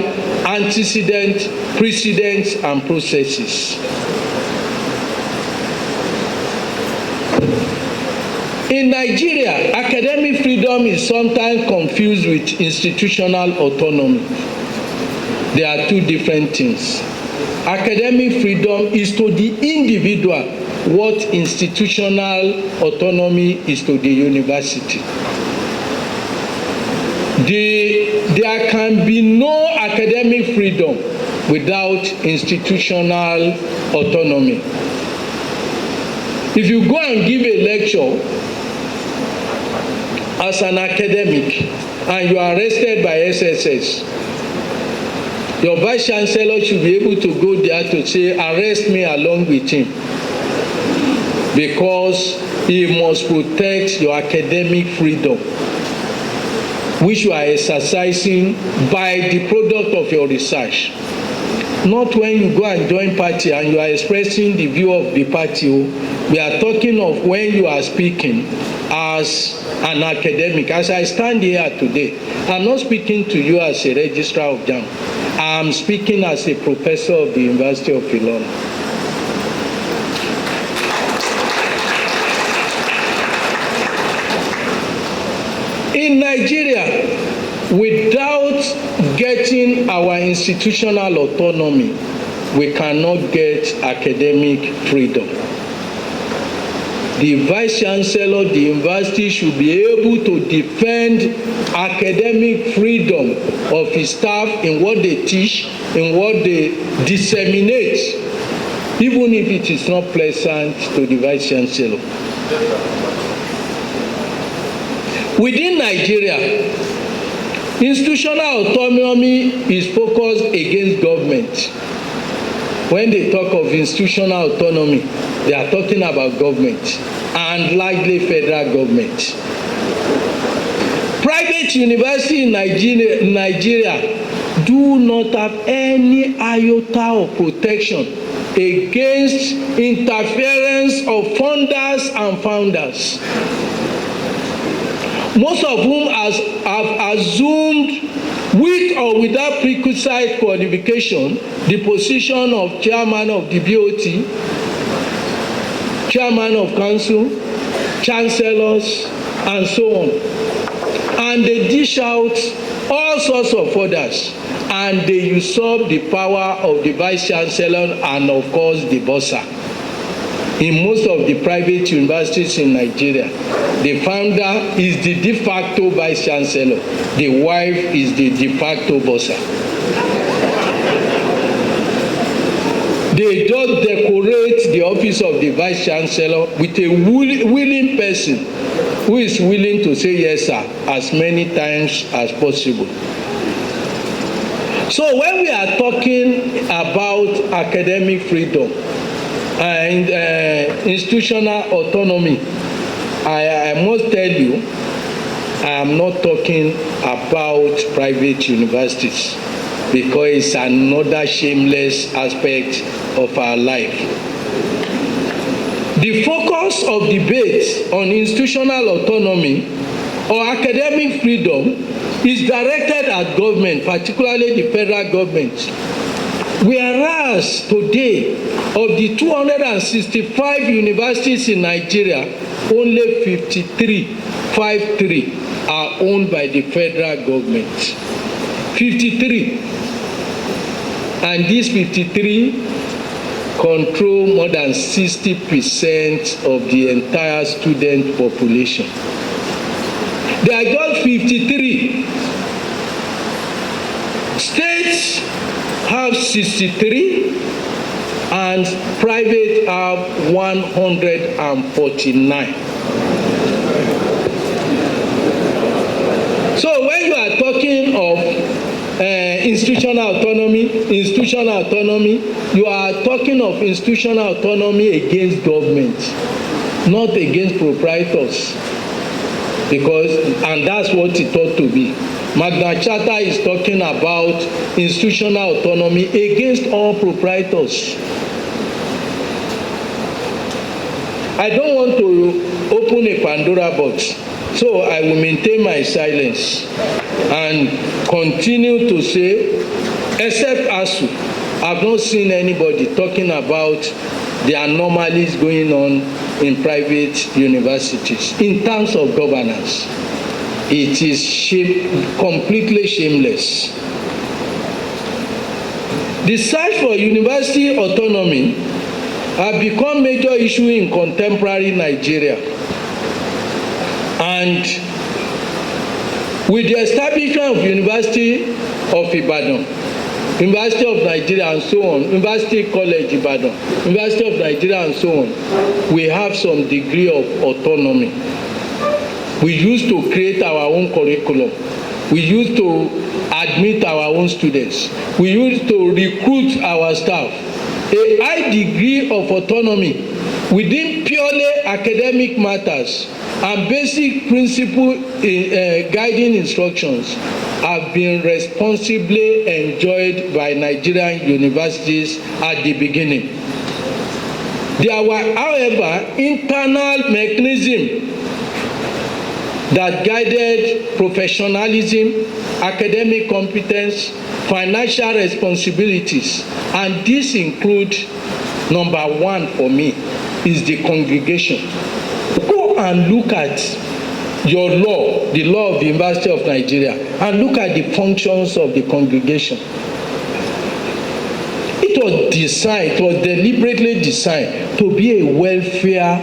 antecedents, precedents, and processes. In Nigeria, academic freedom is sometimes confused with institutional autonomy. There are two different things. Academic freedom is to the individual what institutional autonomy is to the university. There can be no academic freedom without institutional autonomy. If you go and give a lecture as an academic and you are arrested by SSS, your vice chancellor should be able to go there to say, arrest me along with him, because he must protect your academic freedom, which you are exercising by the product of your research. Not when you go and join party and you are expressing the view of the party. We are talking of when you are speaking as an academic. As I stand here today, I'm not speaking to you as a registrar of JAMB. I'm speaking as a professor of the University of Autonomy. In Nigeria, without getting our institutional autonomy, we cannot get academic freedom. The vice chancellor, the university should be able to defend academic freedom of his staff in what they teach, in what they disseminate, even if it is not pleasant to the vice chancellor. Within Nigeria, institutional autonomy is focused against government. When they talk of institutional autonomy, they are talking about government, and largely federal government. Private universities in Nigeria do not have any iota of protection against interference of funders and founders, most of whom have assumed, with or without prerequisite qualification, the position of chairman of the BOT, chairman of council, chancellors, and so on. And they dish out all sorts of orders, and they usurp the power of the vice chancellor and, of course, the bursar. In most of the private universities in Nigeria, the founder is the de facto vice chancellor. The wife is the de facto bursar. They just decorate the office of the vice chancellor with a willing person who is willing to say yes, sir, as many times as possible. So when we are talking about academic freedom and institutional autonomy, I must tell you, I am not talking about private universities, because it's another shameless aspect of our life. The focus of debate on institutional autonomy or academic freedom is directed at government, particularly the federal government. Whereas today, of the 265 universities in Nigeria, only 53 are owned by the federal government. 53. And these 53 control more than 60% of the entire student population. There are just 53. States have 63 and private have 149. So when you are talking of institutional autonomy, you are talking of institutional autonomy against government, not against proprietors. And that's what it ought to be. Magna Carta is talking about institutional autonomy against all proprietors. I don't want to open a Pandora box, so I will maintain my silence and continue to say, except ASU, I've not seen anybody talking about the anomalies going on in private universities in terms of governance. It is completely shameless. The search for university autonomy has become major issue in contemporary Nigeria. And with the establishment of University of Ibadan, University of Nigeria and so on, University College Ibadan, University of Nigeria and so on, we have some degree of autonomy. We used to create our own curriculum. We used to admit our own students. We used to recruit our staff. A high degree of autonomy within purely academic matters and basic principle guiding instructions have been responsibly enjoyed by Nigerian universities at the beginning. There were, however, internal mechanisms that guided professionalism, academic competence, financial responsibilities, and this include number one for me is the congregation. Go and look at your law, the law of the University of Nigeria, and look at the functions of the congregation. It was deliberately designed to be a welfare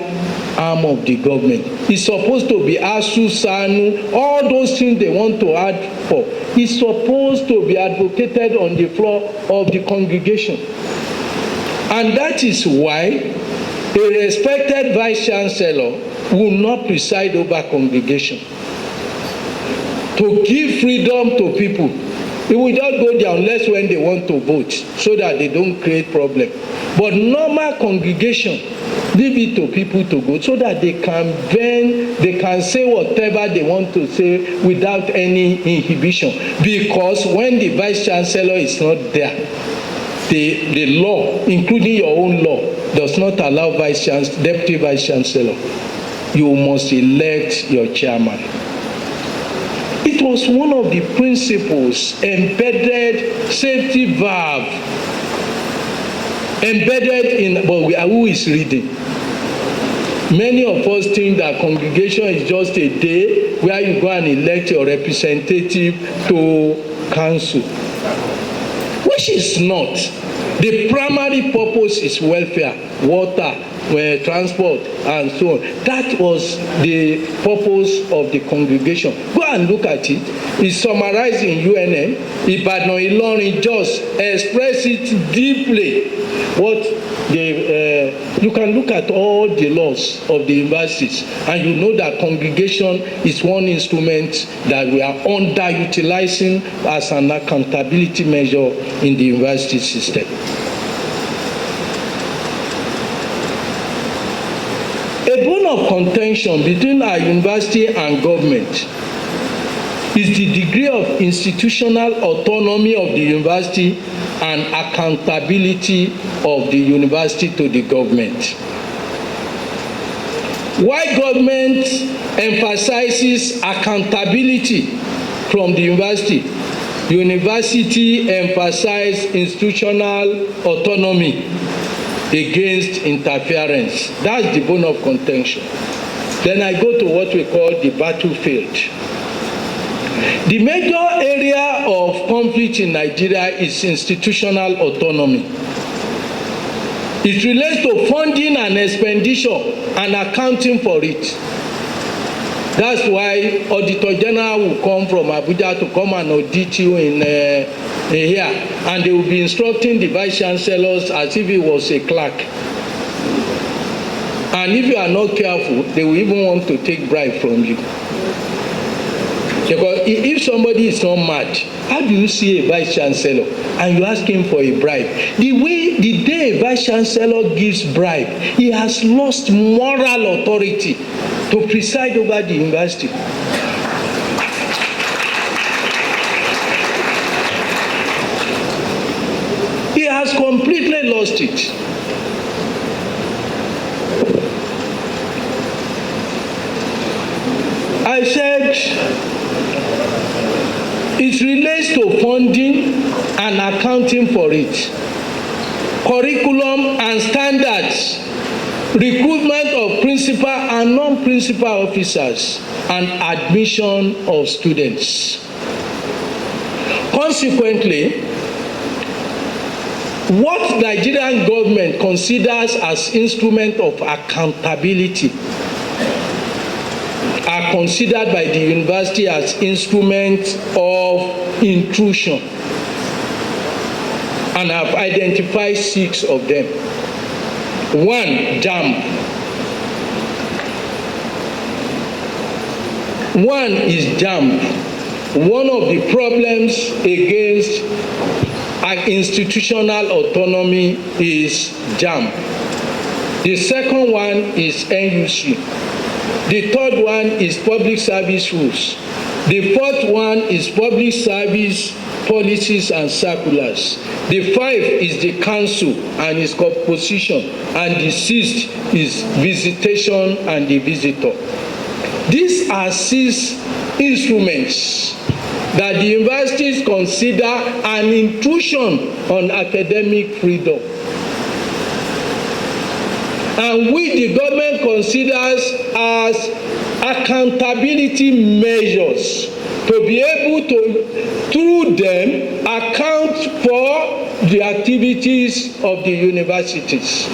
arm of the government. It's supposed to be ASU, SANU, all those things they want to add for. It's supposed to be advocated on the floor of the congregation. And that is why a respected vice chancellor will not preside over congregation. To give freedom to people, they will not go there unless when they want to vote, so that they don't create problem. But normal congregation, leave it to people to go, so that they can say whatever they want to say without any inhibition. Because when the vice chancellor is not there, the law, including your own law, does not allow deputy vice chancellor. You must elect your chairman. It was one of the principles, embedded safety valve, embedded in, but who is reading? Many of us think that congregation is just a day where you go and elect your representative to council, which is not. The primary purpose is welfare, water, transport, and so on. That was the purpose of the congregation. Go and look at it. It's summarized in UNM. Ibadan Ilorin just express it deeply. You can look at all the laws of the universities, and you know that congregation is one instrument that we are underutilizing as an accountability measure in the university system. A bone of contention between our university and government is the degree of institutional autonomy of the university and accountability of the university to the government. While government emphasizes accountability from the university emphasizes institutional autonomy against interference. That's the bone of contention. Then I go to what we call the battlefield. The major area of conflict in Nigeria is institutional autonomy. It relates to funding and expenditure and accounting for it. That's why Auditor General will come from Abuja to come and audit you in here, and they will be instructing the Vice Chancellors as if he was a clerk. And if you are not careful, they will even want to take bribe from you. Because if somebody is not mad, how do you see a Vice Chancellor and you ask him for a bribe? The day a Vice Chancellor gives bribe, he has lost moral authority to preside over the university. He has completely lost it. I said it relates to funding and accounting for it, curriculum and standards, recruitment of principal and non-principal officers, and admission of students. Consequently, what Nigerian government considers as instrument of accountability are considered by the university as instruments of intrusion, and I've identified 6 of them. 1, JAMB. 1 is JAMB. One of the problems against an institutional autonomy is JAMB. The second one is NUC. The third one is public service rules. The fourth one is public service policies and circulars. The 5 is the council and its composition, and the 6th is visitation and the visitor. These are 6 instruments that the universities consider an intrusion on academic freedom, and we, the government, considers as accountability measures to be able to, through them, account for the activities of the universities.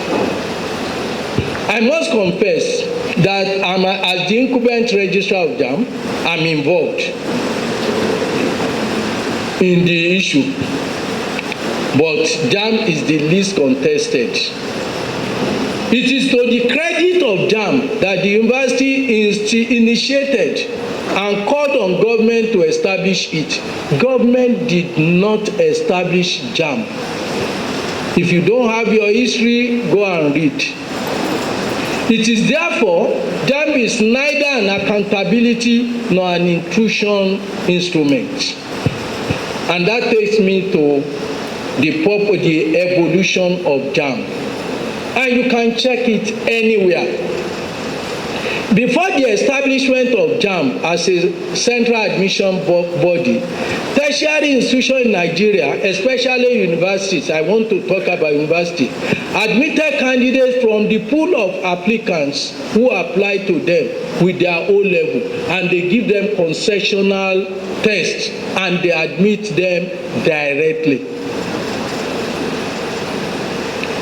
I must confess that as the incumbent registrar of JAMB, I'm involved in the issue, but JAMB is the least contested. It is to the credit of JAMB that the university initiated and called on government to establish it. Government did not establish JAMB. If you don't have your history, go and read. It is therefore, JAMB is neither an accountability nor an intrusion instrument. And that takes me to the evolution of JAMB. And you can check it anywhere. Before the establishment of JAMB as a central admission body, tertiary institutions in Nigeria, especially universities, I want to talk about university, admitted candidates from the pool of applicants who apply to them with their O-level, and they give them concessional tests and they admit them directly.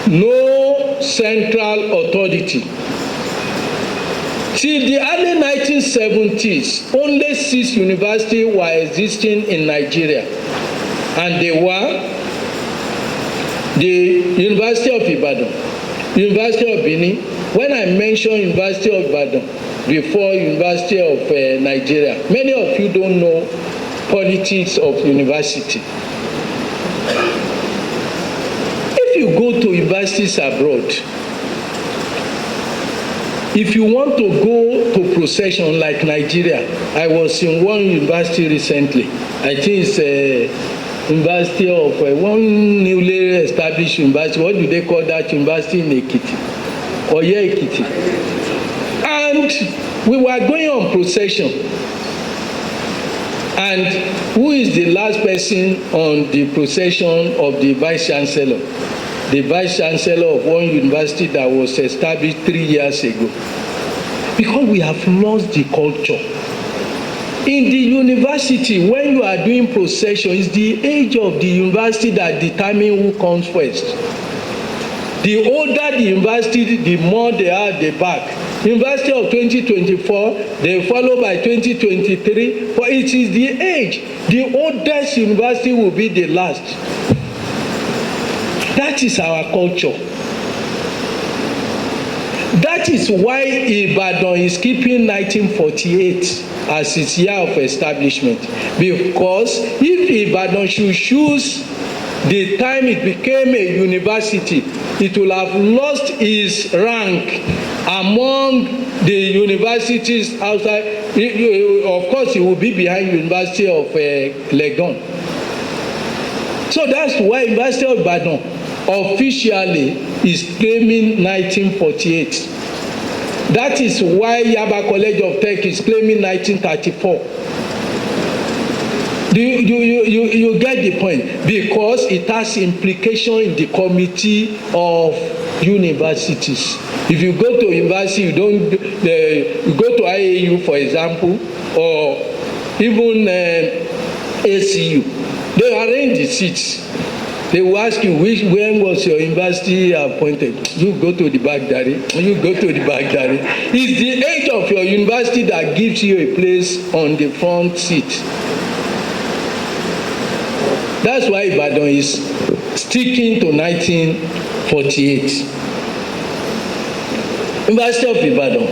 No central authority. Till the early 1970s, only 6 universities were existing in Nigeria, and they were the University of Ibadan, University of Benin. When I mention University of Ibadan before University of Nigeria, many of you don't know politics of university. If you go to universities abroad, if you want to go to procession like Nigeria, I was in one university recently. I think it's a university of one newly established university. What do they call that university in Ekiti? Oye Ekiti. And we were going on procession. And who is the last person on the procession of the Vice Chancellor? The Vice Chancellor of one university that was established 3 years ago. because we have lost the culture. In the university, when you are doing procession, it's the age of the university that determines who comes first. The older the university, the more they are at the back. University of 2024, they follow by 2023, but it is the age. The oldest university will be the last. That is our culture. That is why Ibadan is keeping 1948 as its year of establishment. Because if Ibadan should choose the time it became a university, it will have lost its rank among the universities outside. Of course, it will be behind University of Legon. So that's why University of Ibadan officially is claiming 1948. That is why Yaba College of Tech is claiming 1934. You get the point? Because it has implication in the committee of universities. If you go to university, you go to IAU, for example, or even ACU, they arrange the seats. They will ask you, when was your university appointed? You go to the Baghdadi. You go to the Baghdadi. It's the age of your university that gives you a place on the front seat. That's why Ibadan is sticking to 1948. University of Ibadan,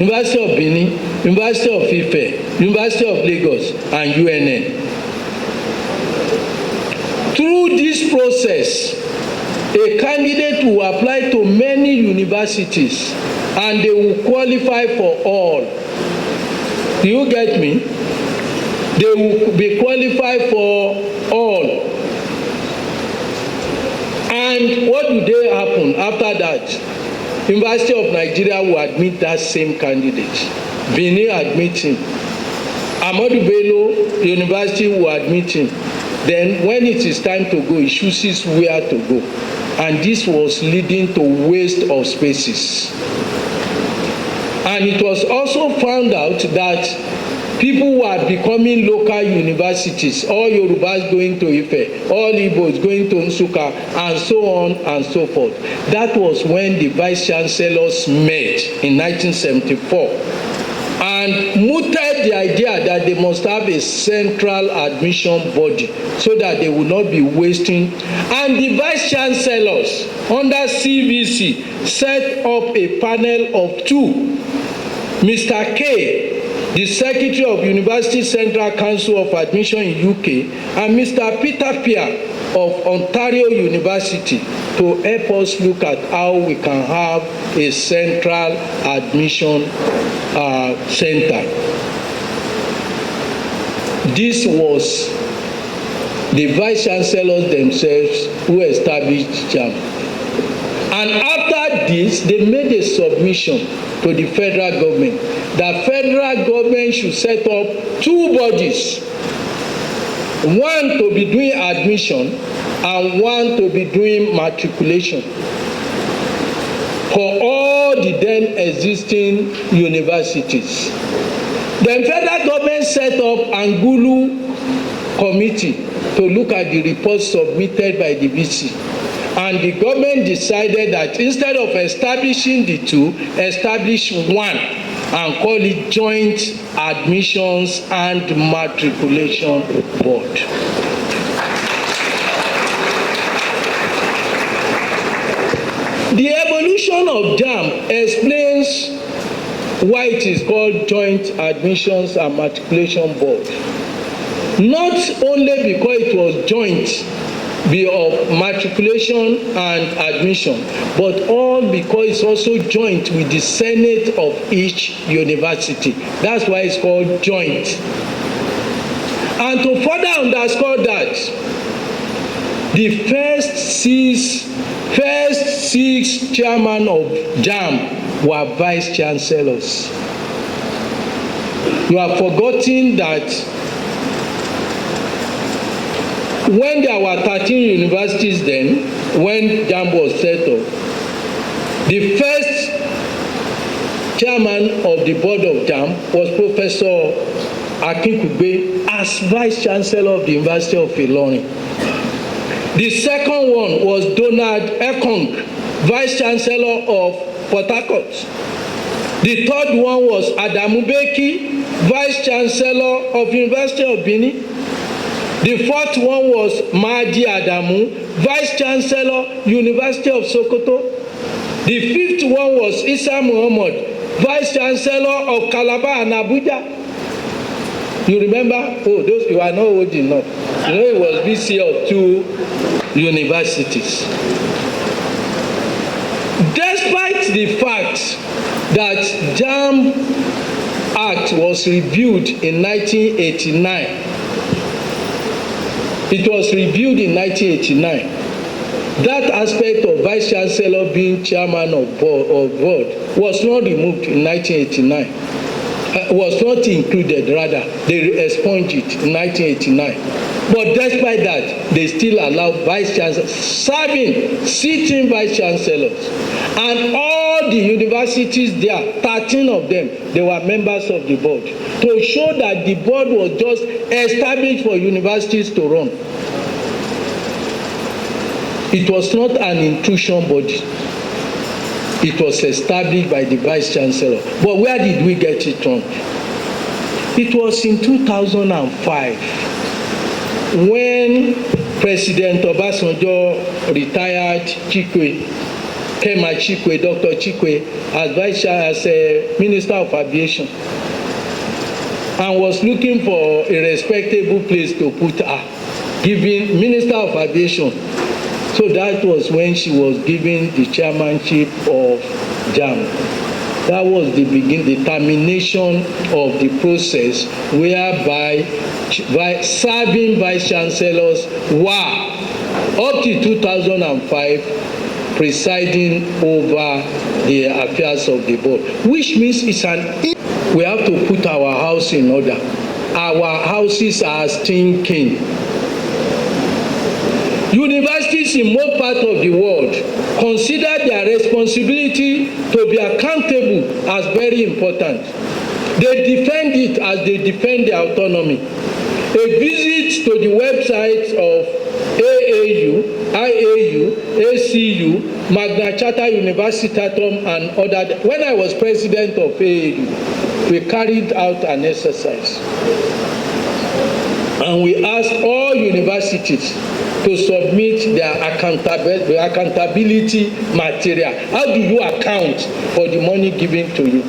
University of Benin, University of Ife, University of Lagos, and UNN. Through this process, a candidate will apply to many universities and they will qualify for all. Do you get me? They will be qualified for all. And what do they happen after that? University of Nigeria will admit that same candidate. Benin admit him. Ahmadu Bello University will admit him. Then when it is time to go, he chooses where to go. And this was leading to waste of spaces. And it was also found out that people were becoming local universities, all Yorubas going to Ife, all Igbos going to Nsukka, and so on and so forth. That was when the vice chancellors met in 1974 and mooted the idea that they must have a central admission body so that they would not be wasting. And the vice chancellors under CVC set up a panel of two. Mr. K, the Secretary of University Central Council of Admission in UK, and Mr. Peter Pierre of Ontario University to help us look at how we can have a central admission center. This was the Vice Chancellors themselves who established JAMB. And after this, they made a submission to the federal government. The federal government should set up two bodies, one to be doing admission and one to be doing matriculation for all the then existing universities. The federal government set up Angulu committee to look at the reports submitted by the VC. And the government decided that instead of establishing the two, establish one and call it Joint Admissions and Matriculation Board. The evolution of JAMB explains why it is called Joint Admissions and Matriculation Board. Not only because it was joint of matriculation and admission, but all because it's also joint with the Senate of each university. That's why it's called joint. And to further underscore that, the first six chairmen of JAMB were vice chancellors. You have forgotten that when there were 13 universities then, when JAMB was set up, the first chairman of of the board of JAMB was Professor Akinkugbe as Vice Chancellor of the University of Ilorin. The second one was Donald Ekong, Vice Chancellor of Port Harcourt. The third one was Adamu Beki, Vice Chancellor of University of Benin. The fourth one was Mahdi Adamu, Vice Chancellor, University of Sokoto. The fifth one was Isa Muhammad, Vice Chancellor of Calabar and Abuja. You remember? Oh, those you are not old enough. You know, it was VC of 2 universities. Despite the fact that JAMB Act was reviewed in 1989, it was reviewed in 1989. That aspect of Vice Chancellor being chairman of board was not removed in 1989. Was not included, rather. They expunged it in 1989. But despite that, they still allow Vice Chancellors, sitting Vice Chancellors. And all the universities there, 13 of them, they were members of the board. To show that the board was just established for universities to run. It was not an intrusion body. It was established by the Vice Chancellor. But where did we get it from? It was in 2005 when President Obasanjo retired Kema Chikwe, Dr. Chikwe, as Minister of Aviation, and was looking for a respectable place to put her, giving Minister of Aviation. So that was when she was given the chairmanship of JAMB. That was the termination of the process whereby serving vice chancellors were, up to 2005, presiding over the affairs of the board, which means we have to put our house in order. Our houses are stinking. Universities in most parts of the world consider their responsibility to be accountable as very important. They defend it as they defend their autonomy. A visit to the websites of AAU, IAU, ACU, Magna Carta Universitatum, and other. When I was president of AAU, we carried out an exercise. And we asked all universities to submit their accountability material. How do you account for the money given to you?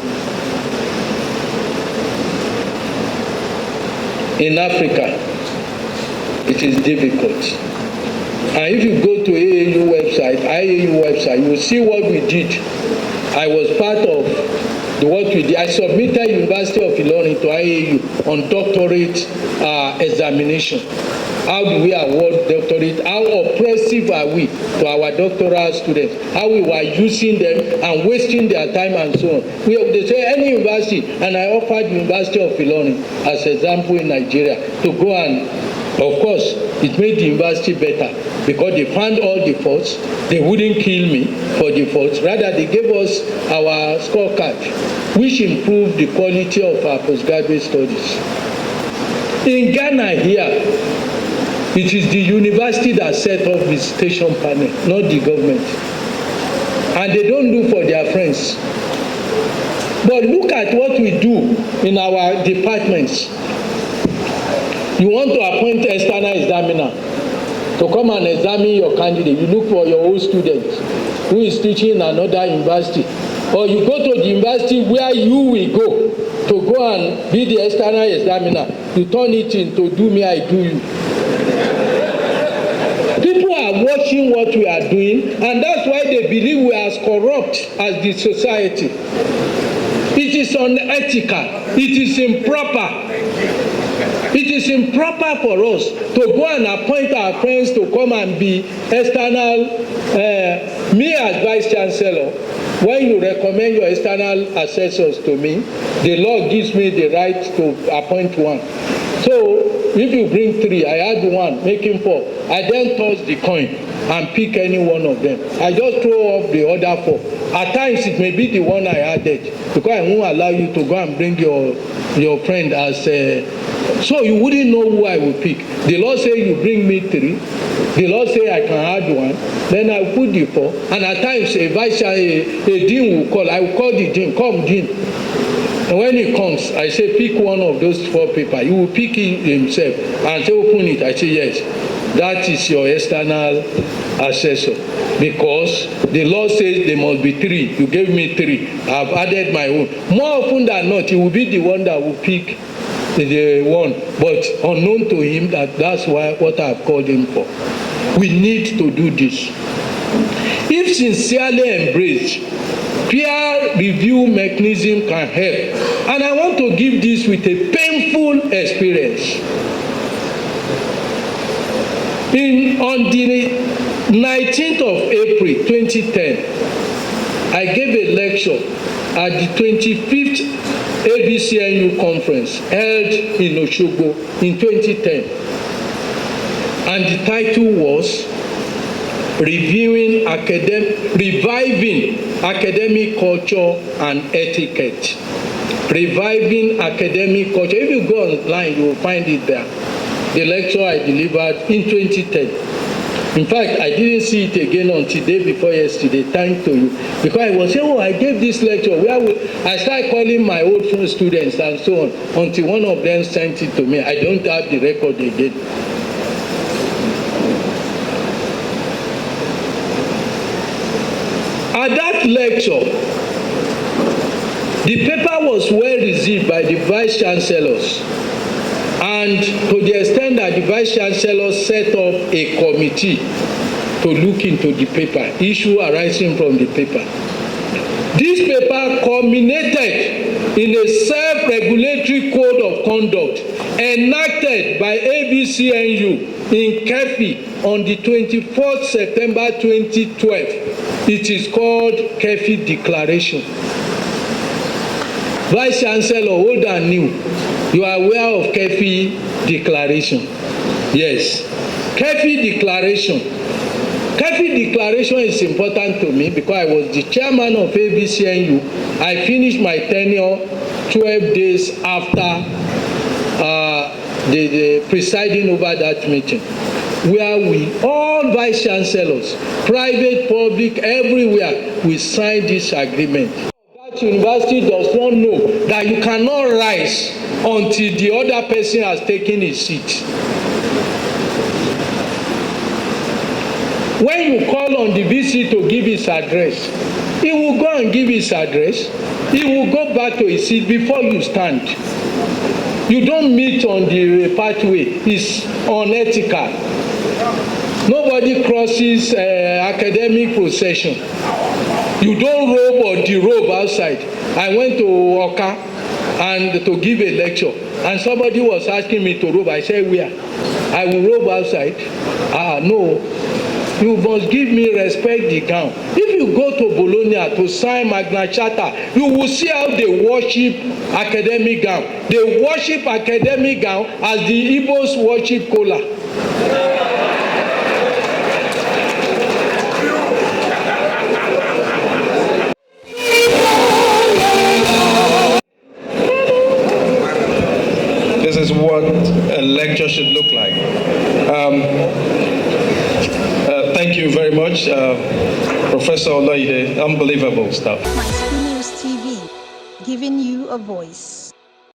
In Africa, it is difficult. And if you go to IAU website, you will see what we did. I was part of what we did. I submitted University of Ilorin to IAU on doctorate examination. How do we award doctorate? How oppressive are we to our doctoral students? How we were using them and wasting their time and so on. They say any university, and I offered University of Ilorin as example in Nigeria to go and, of course, it made the university better because they found all the faults. They wouldn't kill me for the faults. Rather, they gave us our scorecard, which improved the quality of our postgraduate studies. In Ghana here, it is the university that set up visitation panel, not the government. And they don't do for their friends. But look at what we do in our departments. You want to appoint external examiner to come and examine your candidate. You look for your old student who is teaching in another university. Or you go to the university where you will go to go and be the external examiner. You turn it into do me, I do you. People are watching what we are doing, and that's why they believe we are as corrupt as the society. It is unethical. It is improper. It is improper for us to go and appoint our friends to come and be external, me as vice chancellor. When you recommend your external assessors to me, the law gives me the right to appoint one. So if you bring 3, I add 1, making 4. I then toss the coin and pick any one of them. I just throw off the other 4. At times it may be the one I added, because I won't allow you to go and bring your friend as so you wouldn't know who I will pick. The law say you bring me 3. The law say I can add 1. Then I put the 4. And at times a dean will call. I will call the dean. Come, dean. And when he comes, I say pick one of those 4 papers. He will pick it himself and say open it. I say yes. That is your external assessor, because the law says there must be 3. You gave me 3. I've added my own. More often than not, he will be the one that will pick the one, but unknown to him that's what I've called him for. We need to do this. If sincerely embraced, peer review mechanism can help. And I want to give this with a painful experience. On the 19th of April 2010, I gave a lecture at the 25th ABCNU conference held in Osogbo in 2010. And the title was Reviving Academic Culture and Etiquette. Reviving Academic Culture. If you go online, you will find it there. The lecture I delivered in 2010. In fact, I didn't see it again until day before yesterday, thanks to you. Because I was saying, I gave this lecture. I started calling my old students and so on, until one of them sent it to me. I don't have the record again. At that lecture, the paper was well received by the vice chancellors. And to the extent that the vice chancellor set up a committee to look into the paper, issue arising from the paper. This paper culminated in a self-regulatory code of conduct enacted by ABCNU in Kefi on the 24th September 2012. It is called Kefi Declaration. Vice Chancellor, old and new, you are aware of Kefi Declaration? Yes. Kefi Declaration. Kefi Declaration is important to me because I was the chairman of ABCNU. I finished my tenure 12 days after the presiding over that meeting, where we, all vice chancellors, private, public, everywhere, we signed this agreement. That university does not know that you cannot rise until the other person has taken his seat. When you call on the VC to give his address, he will go and give his address. He will go back to his seat before you stand. You don't meet on the pathway. It's unethical. Nobody crosses academic procession. You don't robe or derobe outside. I went to Oka and to give a lecture, and somebody was asking me to robe. I said, where? I will robe outside. No. You must give me respect the gown. If you go to Bologna to sign Magna Carta, you will see how they worship academic gown. They worship academic gown as the Igbos worship kola. This is what a lecture should look like. Thank you very much, Professor Oloide. Unbelievable stuff. My School News TV, giving you a voice.